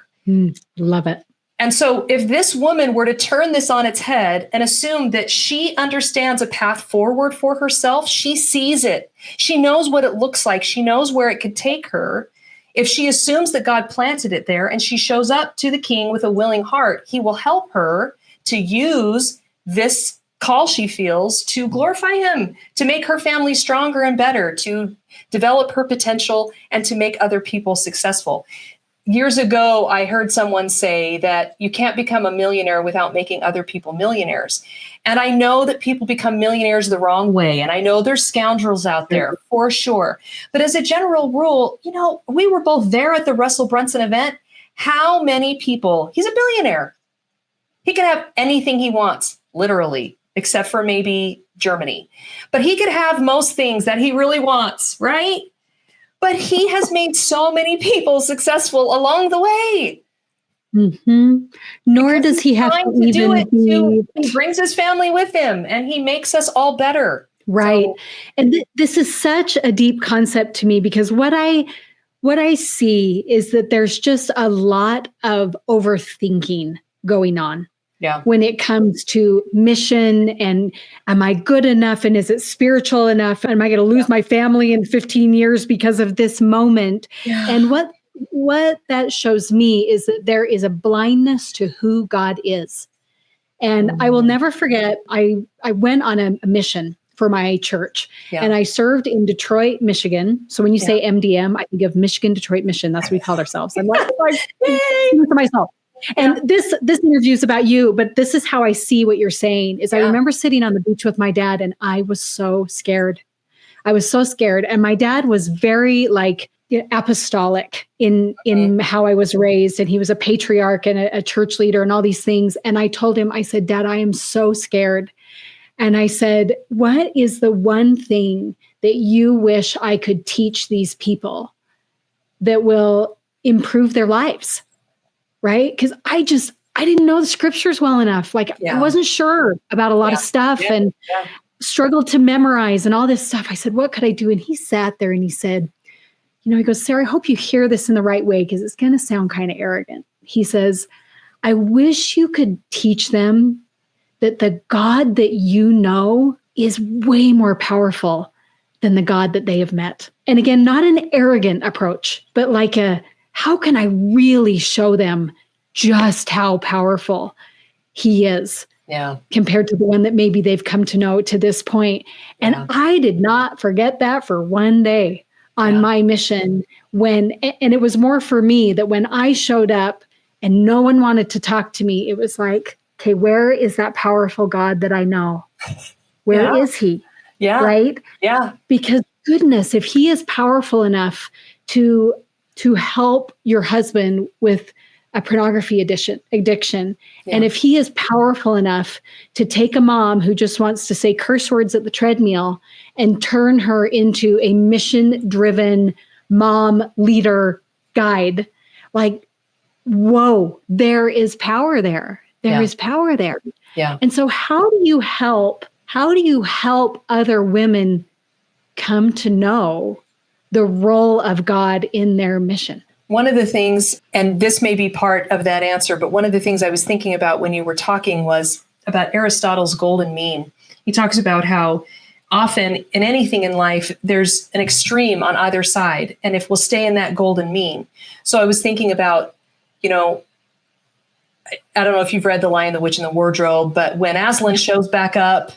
Love it. And so if this woman were to turn this on its head and assume that she understands a path forward for herself, she sees it. She knows what it looks like. She knows where it could take her. If she assumes that God planted it there and she shows up to the king with a willing heart, he will help her to use this call she feels to glorify him, to make her family stronger and better, to develop her potential, and to make other people successful. Years ago, I heard someone say that you can't become a millionaire without making other people millionaires. And I know that people become millionaires the wrong way. And I know there's scoundrels out there for sure. But as a general rule, we were both there at the Russell Brunson event. How many people? He's a billionaire. He can have anything he wants, literally, except for maybe Germany. But he could have most things that he really wants, right? But he has made so many people successful along the way. Nor does he have to even he brings his family with him, and he makes us all better. Right. So, and this is such a deep concept to me, because what I see is that there's just a lot of overthinking going on. Yeah. When it comes to mission, and am I good enough, and is it spiritual enough? Am I going to lose my family in 15 years because of this moment? Yeah. And what that shows me is that there is a blindness to who God is. And I will never forget, I went on a mission for my church. Yeah. And I served in Detroit, Michigan. So when you say MDM, I think of Michigan Detroit Mission. That's what we called ourselves. I'm like for myself. And this interview is about you, but this is how I see what you're saying is I remember sitting on the beach with my dad and I was so scared. I was so scared. And my dad was very like apostolic in how I was raised. And he was a patriarch and a church leader and all these things. And I told him, I said, Dad, I am so scared. And I said, what is the one thing that you wish I could teach these people that will improve their lives? Right? Because I didn't know the scriptures well enough. Like I wasn't sure about a lot of stuff and struggled to memorize and all this stuff. I said, what could I do? And he sat there and he said, he goes, Sarah, I hope you hear this in the right way because it's going to sound kind of arrogant. He says, I wish you could teach them that the God that you know is way more powerful than the God that they have met. And again, not an arrogant approach, but like how can I really show them just how powerful he is compared to the one that maybe they've come to know to this point. And I did not forget that for one day on my mission and it was more for me that when I showed up and no one wanted to talk to me, it was like, okay, where is that powerful God that I know? Where is he? Yeah. Right? Yeah. Because goodness, if he is powerful enough to help your husband with a pornography addiction, and if he is powerful enough to take a mom who just wants to say curse words at the treadmill and turn her into a mission-driven mom leader guide, like, whoa, there is power there. There is power there. Yeah. And so how do you help other women come to know the role of God in their mission? One of the things, and this may be part of that answer, but one of the things I was thinking about when you were talking was about Aristotle's golden mean. He talks about how often in anything in life, there's an extreme on either side. And if we'll stay in that golden mean. So I was thinking about, I don't know if you've read The Lion, the Witch, and the Wardrobe, but when Aslan shows back up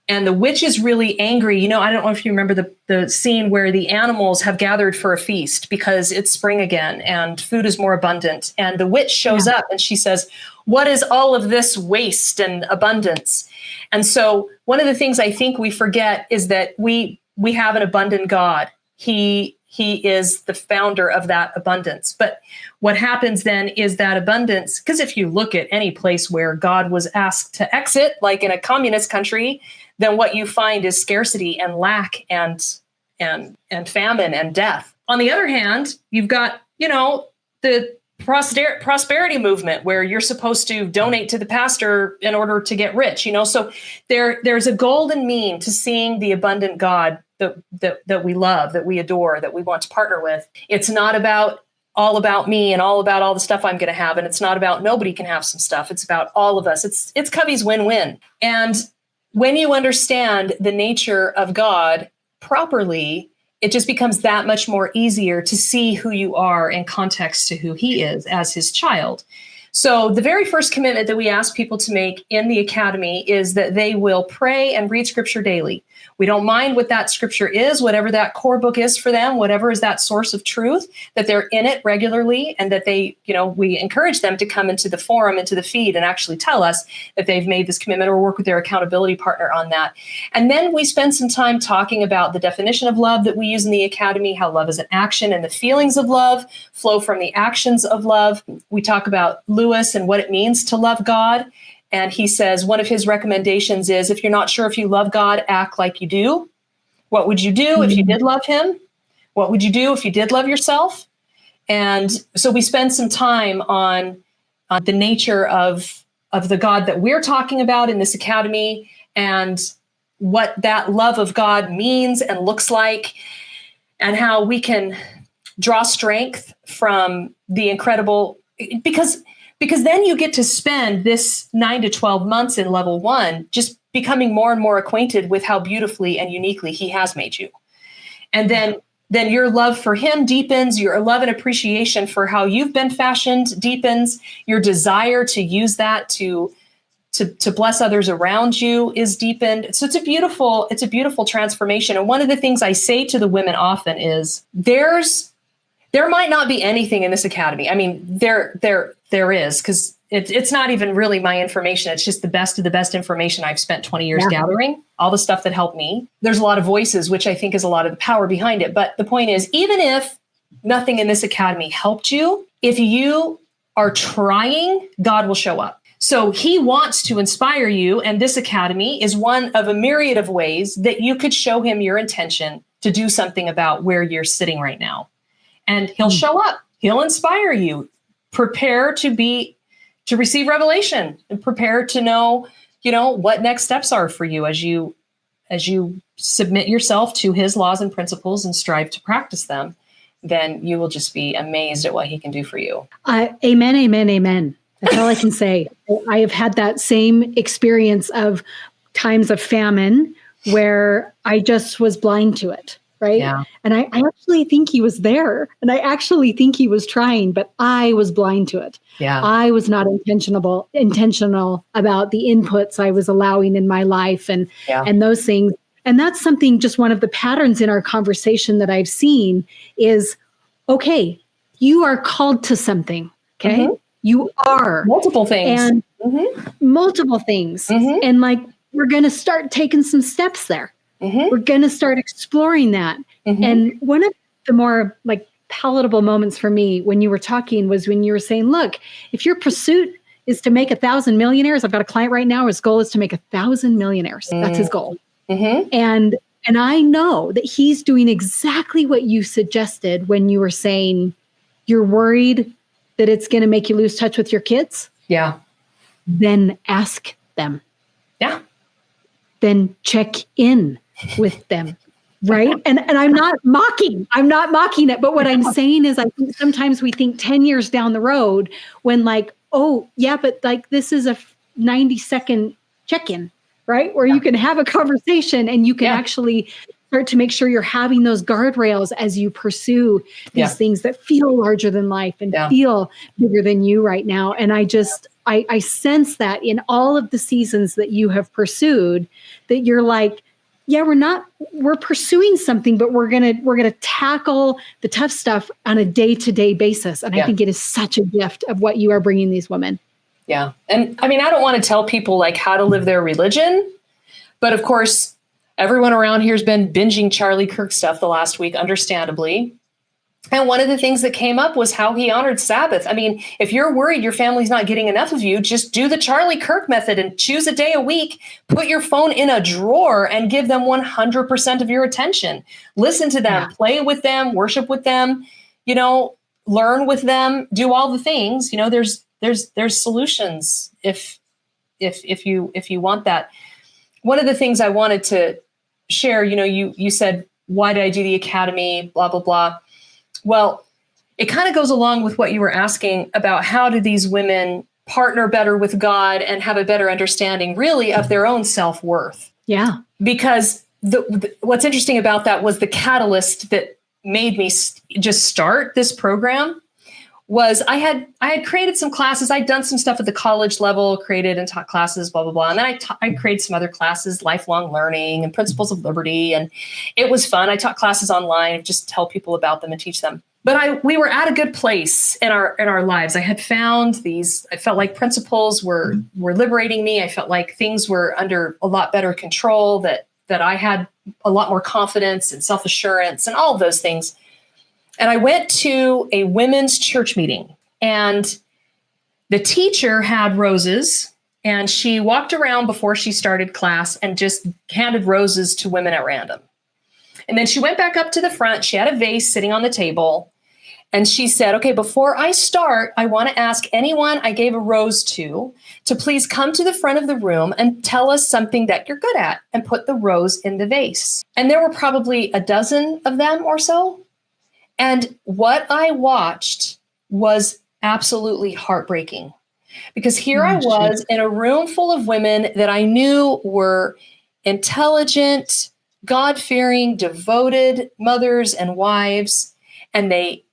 and the witch is really angry, I don't know if you remember the scene where the animals have gathered for a feast because it's spring again and food is more abundant. And the witch shows up and she says, what is all of this waste and abundance? And so one of the things I think we forget is that we have an abundant God. He is the founder of that abundance. But what happens then is that abundance, because if you look at any place where God was asked to exit, like in a communist country, then what you find is scarcity and lack and famine and death. On the other hand, you've got, the prosperity movement where you're supposed to donate to the pastor in order to get rich, so there's a golden mean to seeing the abundant God that we love, that we adore, that we want to partner with. It's not all about me and all about all the stuff I'm going to have. And it's not about nobody can have some stuff. It's about all of us. It's Covey's win-win. And when you understand the nature of God properly, it just becomes that much more easier to see who you are in context to who he is as his child. So the very first commitment that we ask people to make in the academy is that they will pray and read scripture daily. We don't mind what that scripture is, whatever that core book is for them, whatever is that source of truth, that they're in it regularly and that they, we encourage them to come into the forum, into the feed and actually tell us that they've made this commitment or work with their accountability partner on that. And then we spend some time talking about the definition of love that we use in the academy, how love is an action and the feelings of love flow from the actions of love. We talk about Lewis and what it means to love God. And he says one of his recommendations is, if you're not sure if you love God, act like you do. What would you do if you did love him? What would you do if you did love yourself? And so we spend some time on the nature of the God that we're talking about in this academy and what that love of God means and looks like and how we can draw strength from the incredible, because then you get to spend this 9 to 12 months in level 1 just becoming more and more acquainted with how beautifully and uniquely he has made you. And then your love for him deepens, your love and appreciation for how you've been fashioned deepens, your desire to use that to to bless others around you is deepened. So it's a beautiful transformation. And one of the things I say to the women often is there might not be anything in this academy. I mean, there is, because it's not even really my information. It's just the best of the best information I've spent 20 years gathering, all the stuff that helped me. There's a lot of voices, which I think is a lot of the power behind it. But the point is, even if nothing in this academy helped you, if you are trying, God will show up. So he wants to inspire you. And this academy is one of a myriad of ways that you could show him your intention to do something about where you're sitting right now. And he'll show up. He'll inspire you. Prepare to receive revelation, and prepare to know, what next steps are for you as you submit yourself to his laws and principles and strive to practice them. Then you will just be amazed at what he can do for you. Amen, amen, amen. That's all I can say. I have had that same experience of times of famine where I just was blind to it, right? Yeah. And I actually think he was there, and I actually think he was trying, but I was blind to it. Yeah. I was not intentional about the inputs I was allowing in my life and those things. And that's something, just one of the patterns in our conversation that I've seen is, okay, you are called to something, okay? Mm-hmm. You are. Multiple things. And multiple things. Mm-hmm. And we're going to start taking some steps there. Mm-hmm. We're going to start exploring that. Mm-hmm. And one of the more palatable moments for me when you were talking was when you were saying, look, if your pursuit is to make 1,000 millionaires, I've got a client right now, his goal is to make 1,000 millionaires. Mm-hmm. That's his goal. Mm-hmm. And I know that he's doing exactly what you suggested when you were saying you're worried that it's going to make you lose touch with your kids. Yeah. Then ask them. Yeah. Then check in with them. Right. And I'm not mocking it. But what I'm saying is, I think sometimes we think 10 years down the road when but this is a 90-second check-in, right? Where you can have a conversation and you can actually start to make sure you're having those guardrails as you pursue these things that feel larger than life and feel bigger than you right now. And I sense that in all of the seasons that you have pursued, that you're we're pursuing something, but we're going to tackle the tough stuff on a day-to-day basis. And I think it is such a gift of what you are bringing these women. Yeah. And I mean, I don't want to tell people how to live their religion, but of course, everyone around here has been binging Charlie Kirk stuff the last week, understandably. And one of the things that came up was how he honored Sabbath. I mean, if you're worried your family's not getting enough of you, just do the Charlie Kirk method and choose a day a week, put your phone in a drawer and give them 100% of your attention. Listen to them, play with them, worship with them, learn with them, do all the things. There's solutions if you want that. One of the things I wanted to share, you said, why did I do the academy, blah, blah, blah. Well, it kind of goes along with what you were asking about how do these women partner better with God and have a better understanding really of their own self-worth. Yeah. Because what's interesting about that was the catalyst that made me just start this program was I had created some classes. I'd done some stuff at the college level, created and taught classes, blah, blah, blah. And then I created some other classes, lifelong learning and principles of liberty. And it was fun. I taught classes online, just tell people about them and teach them. But we were at a good place in our lives. I had found I felt like principles were liberating me. I felt like things were under a lot better control, that I had a lot more confidence and self-assurance and all of those things. And I went to a women's church meeting, and the teacher had roses, and she walked around before she started class and just handed roses to women at random. And then she went back up to the front. She had a vase sitting on the table, and she said, okay, before I start, I want to ask anyone I gave a rose to please come to the front of the room and tell us something that you're good at and put the rose in the vase. And there were probably a dozen of them or so. And what I watched was absolutely heartbreaking, because here I was in a room full of women that I knew were intelligent, God-fearing, devoted mothers and wives, and they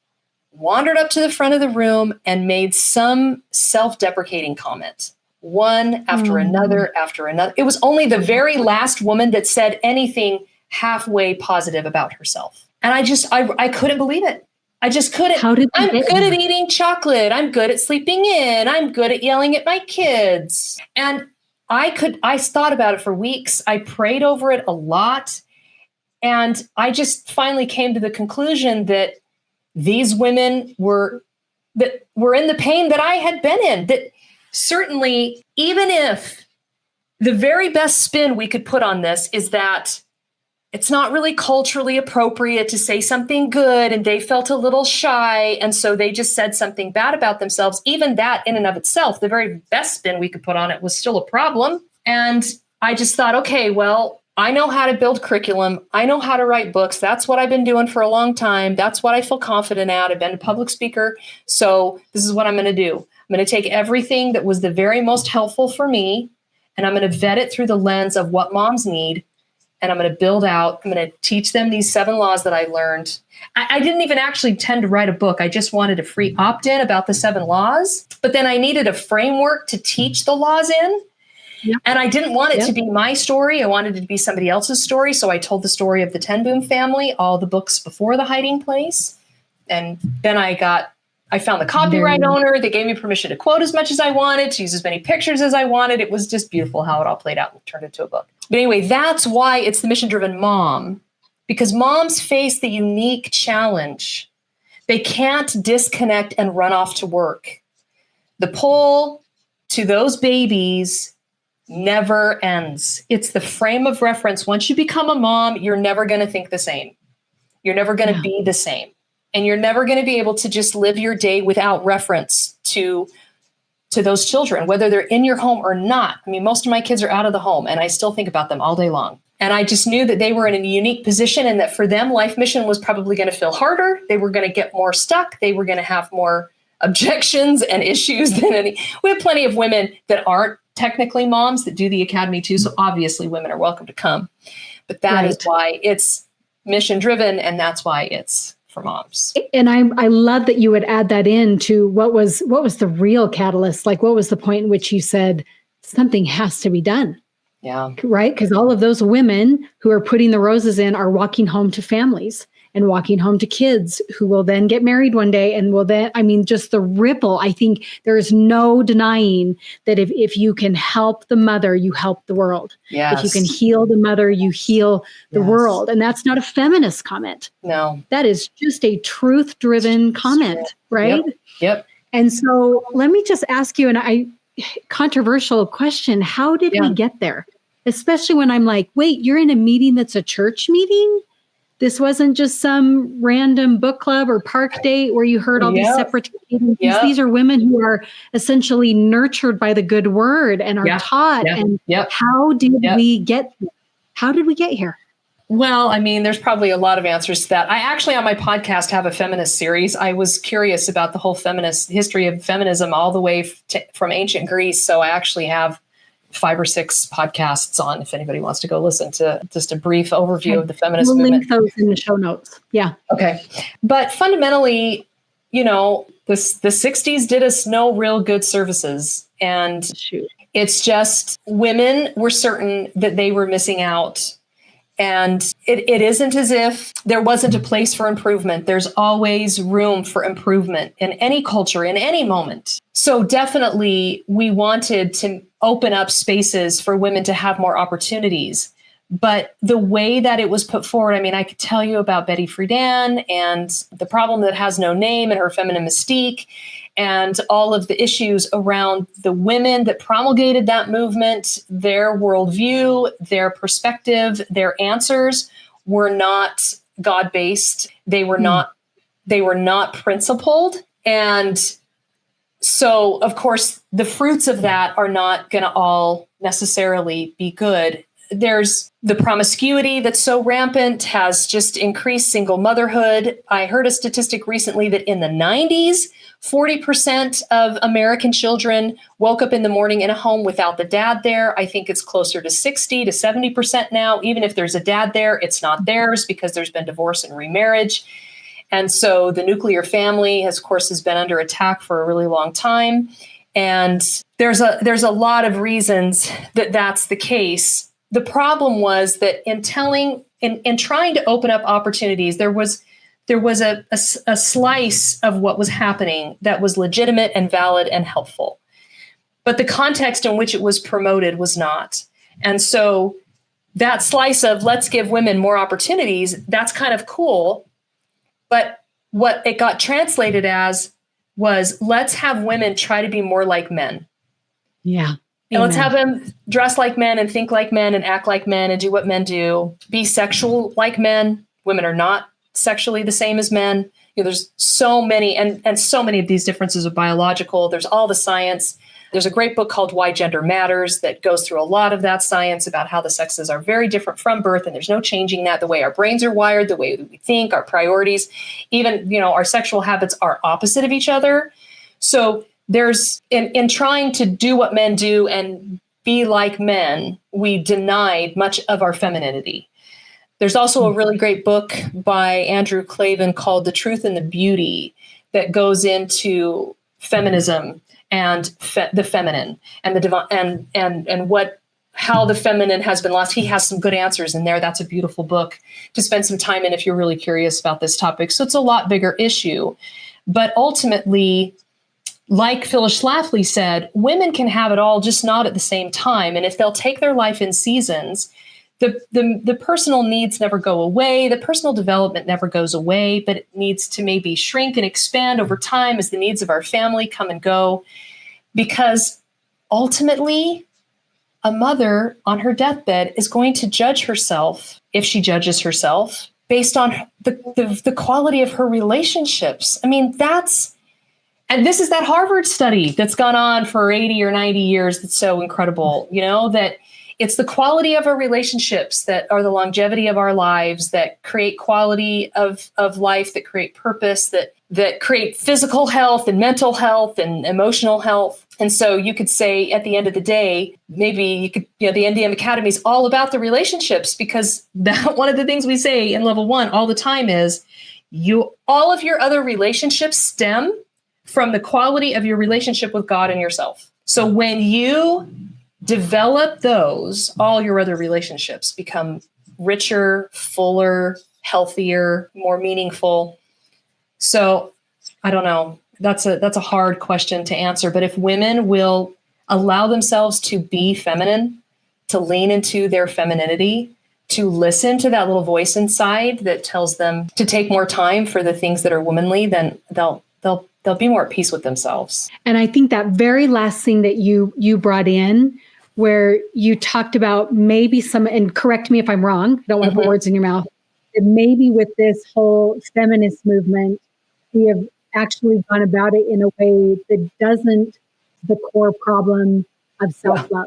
wandered up to the front of the room and made some self-deprecating comment one after another after another. It was only the very last woman that said anything halfway positive about herself. And I couldn't believe it. I just couldn't. I'm good at eating chocolate. I'm good at sleeping in. I'm good at yelling at my kids. And I thought about it for weeks. I prayed over it a lot. And I just finally came to the conclusion that these women were in the pain that I had been in. That certainly, even if the very best spin we could put on this is that it's not really culturally appropriate to say something good, and they felt a little shy, and so they just said something bad about themselves. Even that in and of itself, the very best spin we could put on it was still a problem. And I just thought, okay, well, I know how to build curriculum. I know how to write books. That's what I've been doing for a long time. That's what I feel confident at. I've been a public speaker. So this is what I'm going to do. I'm going to take everything that was the very most helpful for me, and I'm going to vet it through the lens of what moms need. And I'm going to I'm going to teach them these 7 laws that I learned. I didn't even actually intend to write a book. I just wanted a free opt-in about the 7 laws. But then I needed a framework to teach the laws in. Yep. And I didn't want it to be my story. I wanted it to be somebody else's story. So I told the story of the Ten Boom family, all the books before The Hiding Place. And then I found the copyright owner. They gave me permission to quote as much as I wanted, to use as many pictures as I wanted. It was just beautiful how it all played out and turned into a book. But anyway, that's why it's the mission-driven mom, because moms face the unique challenge. They can't disconnect and run off to work. The pull to those babies never ends. It's the frame of reference. Once you become a mom, you're never going to think the same. You're never going to be the same. And you're never going to be able to just live your day without reference to those children, whether they're in your home or not. I mean, most of my kids are out of the home, and I still think about them all day long. And I just knew that they were in a unique position, and that for them, life mission was probably going to feel harder. They were going to get more stuck. They were going to have more objections and issues than any. We have plenty of women that aren't technically moms that do the academy too. So obviously women are welcome to come. But that is why it's mission driven, and that's why it's for moms. And I love that you would add that in to what was the real catalyst? Like, what was the point in which you said something has to be done? Yeah. Right? Because all of those women who are putting the roses in are walking home to families and walking home to kids who will then get married one day and will then, I mean, just the ripple. I think there is no denying that if you can help the mother, you help the world. Yes. If you can heal the mother, you heal the world. And that's not a feminist comment. No. That is just a truth-driven comment, right? Yep. And so let me just ask you controversial question. How did we get there? Especially when I'm like, wait, you're in a meeting that's a church meeting? This wasn't just some random book club or park date where you heard all these separate agencies. These are women who are essentially nurtured by the good word and are taught. And how did we get here? How did we get here? Well, I mean, there's probably a lot of answers to that. I actually, on my podcast, have a feminist series. I was curious about the whole feminist history of feminism all the way from ancient Greece. So I actually have 5 or 6 podcasts on, if anybody wants to go listen to just a brief overview of the feminist movement. We'll link those in the show notes. Yeah. Okay. But fundamentally, the 60s did us no real good services. And it's just women were certain that they were missing out. And it isn't as if there wasn't a place for improvement. There's always room for improvement in any culture, in any moment. So definitely we wanted to open up spaces for women to have more opportunities. But the way that it was put forward, I mean, I could tell you about Betty Friedan and the problem that has no name and her feminine mystique, and all of the issues around the women that promulgated that movement. Their worldview, their perspective, their answers were not God-based. They were not principled. And so, of course, the fruits of that are not going to all necessarily be good. There's the promiscuity that's so rampant has just increased single motherhood. I heard a statistic recently that in the 90s, 40% of American children woke up in the morning in a home without the dad there. I think it's closer to 60 to 70% now. Even if there's a dad there, it's not theirs because there's been divorce and remarriage. And so the nuclear family, has been under attack for a really long time. And there's a lot of reasons that that's the case. The problem was that in trying to open up opportunities, there was a slice of what was happening that was legitimate and valid and helpful. But the context in which it was promoted was not. And so that slice of let's give women more opportunities, that's kind of cool. But what it got translated as was let's have women try to be more like men. Yeah. And let's have them dress like men and think like men and act like men and do what men do, be sexual like men. Women are not sexually the same as men. There's so many, and so many of these differences are biological. There's all the science. There's a great book called Why Gender Matters that goes through a lot of that science about how the sexes are very different from birth, and there's no changing that. The way our brains are wired, the way we think, our priorities, even, our sexual habits are opposite of each other. So there's, in trying to do what men do and be like men, we denied much of our femininity. There's also a really great book by Andrew Clavin called The Truth and the Beauty that goes into feminism and the feminine and the divine and how the feminine has been lost. He has some good answers in there. That's a beautiful book to spend some time in if you're really curious about this topic. So it's a lot bigger issue. But ultimately, like Phyllis Schlafly said, women can have it all, just not at the same time. And if they'll take their life in seasons, the personal needs never go away. The personal development never goes away, but it needs to maybe shrink and expand over time as the needs of our family come and go. Because ultimately, a mother on her deathbed is going to judge herself, if she judges herself, based on the quality of her relationships. I mean, and this is that Harvard study that's gone on for 80 or 90 years. That's so incredible, that it's the quality of our relationships that are the longevity of our lives, that create quality of life, that create purpose, that create physical health and mental health and emotional health. And so you could say at the end of the day, maybe you could, the NDM Academy is all about the relationships, because one of the things we say in level 1 all the time is all of your other relationships stem from the quality of your relationship with God and yourself. So when you develop those, all your other relationships become richer, fuller, healthier, more meaningful. So I don't know. That's a hard question to answer. But if women will allow themselves to be feminine, to lean into their femininity, to listen to that little voice inside that tells them to take more time for the things that are womanly, then they'll be more at peace with themselves. And I think that very last thing that you brought in, where you talked about maybe and correct me if I'm wrong, I don't want to put words in your mouth, that maybe with this whole feminist movement, we have actually gone about it in a way that doesn't the core problem of self-love.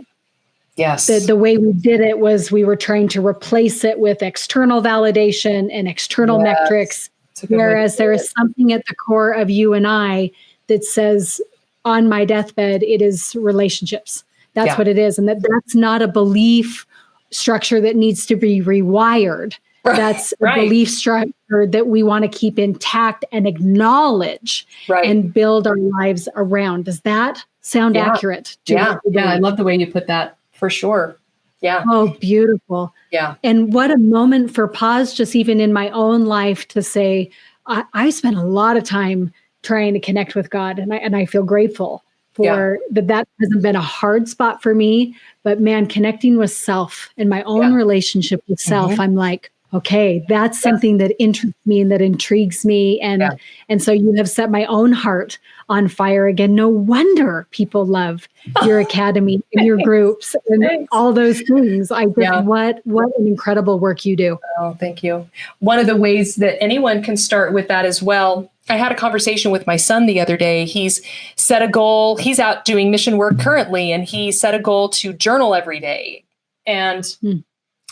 Yes. The way we did it was we were trying to replace it with external validation and external metrics, whereas there is something at the core of you and I that says, on my deathbed, it is relationships. That's what it is. And that's not a belief structure that needs to be rewired. Right. That's a belief structure that we want to keep intact and acknowledge and build our lives around. Does that sound accurate? Yeah. I love the way you put that, for sure. Yeah. Oh, beautiful. Yeah. And what a moment for pause, just even in my own life, to say, I spent a lot of time trying to connect with God, and I feel grateful for that hasn't been a hard spot for me, but man, connecting with self and my own relationship with self, I'm like, okay, that's something that interests me and that intrigues me. And so you have set my own heart on fire again. No wonder people love your academy and your groups and all those things. What an incredible work you do. Oh, thank you. One of the ways that anyone can start with that as well. I had a conversation with my son the other day. He's set a goal. He's out doing mission work currently, and he set a goal to journal every day. And I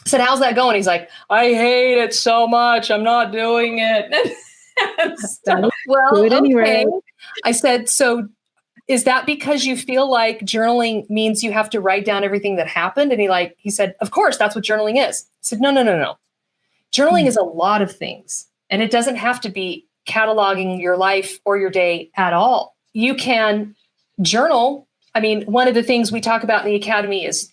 said, how's that going? He's like, I hate it so much. I'm not doing it. Well, do it anyway. Okay. I said, so is that because you feel like journaling means you have to write down everything that happened? And he said, of course, that's what journaling is. I said, no. Journaling is a lot of things, and it doesn't have to be cataloging your life or your day at all. You can journal I mean, one of the things we talk about in the academy is,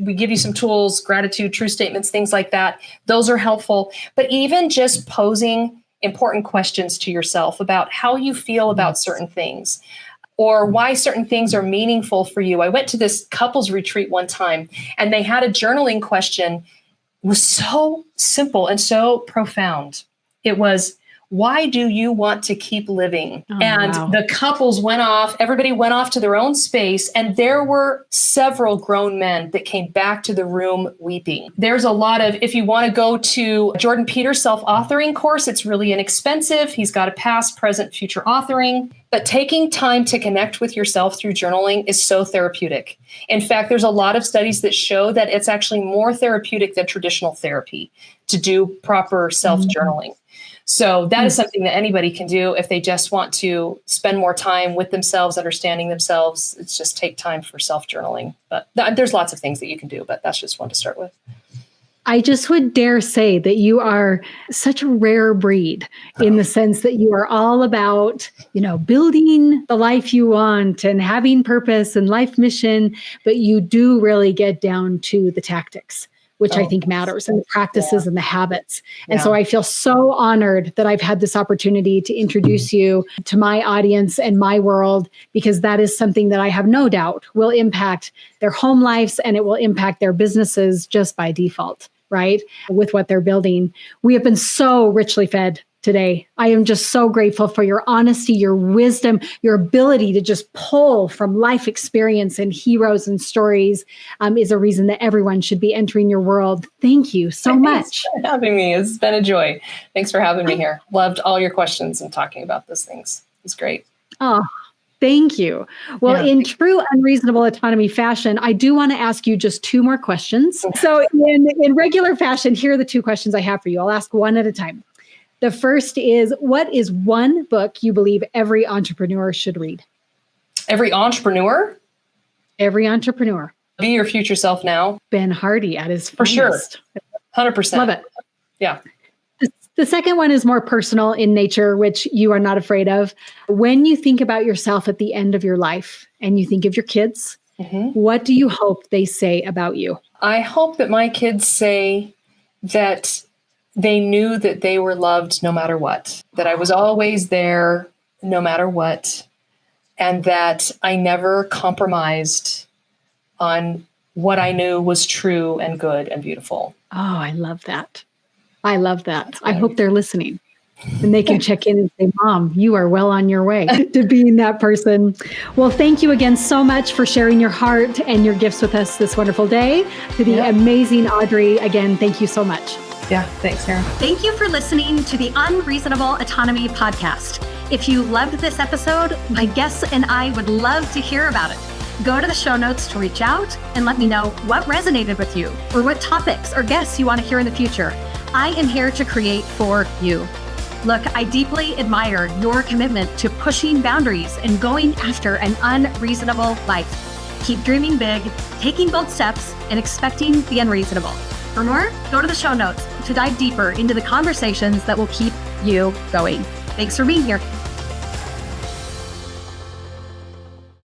we give you some tools, gratitude, true statements, things like that. Those are helpful. But even just posing important questions to yourself about how you feel about certain things or why certain things are meaningful for you. I went to this couples retreat one time and they had a journaling question. It was so simple and so profound. It was, why do you want to keep living? And the couples went off, everybody went off to their own space. And there were several grown men that came back to the room weeping. There's a lot of, if you want to go to Jordan Peter's self-authoring course, it's really inexpensive. He's got a past, present, future authoring. But taking time to connect with yourself through journaling is so therapeutic. In fact, there's a lot of studies that show that it's actually more therapeutic than traditional therapy to do proper self-journaling. So that is something that anybody can do if they just want to spend more time with themselves, understanding themselves. It's just take time for self-journaling. But there's lots of things that you can do, but that's just one to start with. I just would dare say that you are such a rare breed in the sense that you are all about, building the life you want and having purpose and life mission, but you do really get down to the tactics, which I think matters, and the practices and the habits. And so I feel so honored that I've had this opportunity to introduce you to my audience and my world, because that is something that I have no doubt will impact their home lives and it will impact their businesses just by default, right? With what they're building. We have been so richly fed today. I am just so grateful for your honesty, your wisdom, your ability to just pull from life experience and heroes and stories is a reason that everyone should be entering your world. Thank you so much. Thanks for having me. It's been a joy. Thanks for having me here. Loved all your questions and talking about those things. It's great. Oh, thank you. Well, in true unreasonable autonomy fashion, I do want to ask you just two more questions. So in regular fashion, here are the two questions I have for you. I'll ask one at a time. The first is, what is one book you believe every entrepreneur should read? Every entrepreneur? Every entrepreneur. Be Your Future Self Now. Ben Hardy at his For finest. sure. 100%. Love it. Yeah. The second one is more personal in nature, which you are not afraid of. When you think about yourself at the end of your life and you think of your kids, what do you hope they say about you? I hope that my kids say that they knew that they were loved no matter what, that I was always there no matter what, and that I never compromised on what I knew was true and good and beautiful. Oh, I love that. I love that. I hope they're listening and they can check in and say, Mom, you are well on your way to being that person. Well, thank you again so much for sharing your heart and your gifts with us this wonderful day. To the amazing Audrey, again, thank you so much. Yeah, thanks, Sarah. Thank you for listening to the Unreasonable Autonomy podcast. If you loved this episode, my guests and I would love to hear about it. Go to the show notes to reach out and let me know what resonated with you or what topics or guests you want to hear in the future. I am here to create for you. Look, I deeply admire your commitment to pushing boundaries and going after an unreasonable life. Keep dreaming big, taking bold steps, and expecting the unreasonable. For more, go to the show notes to dive deeper into the conversations that will keep you going. Thanks for being here.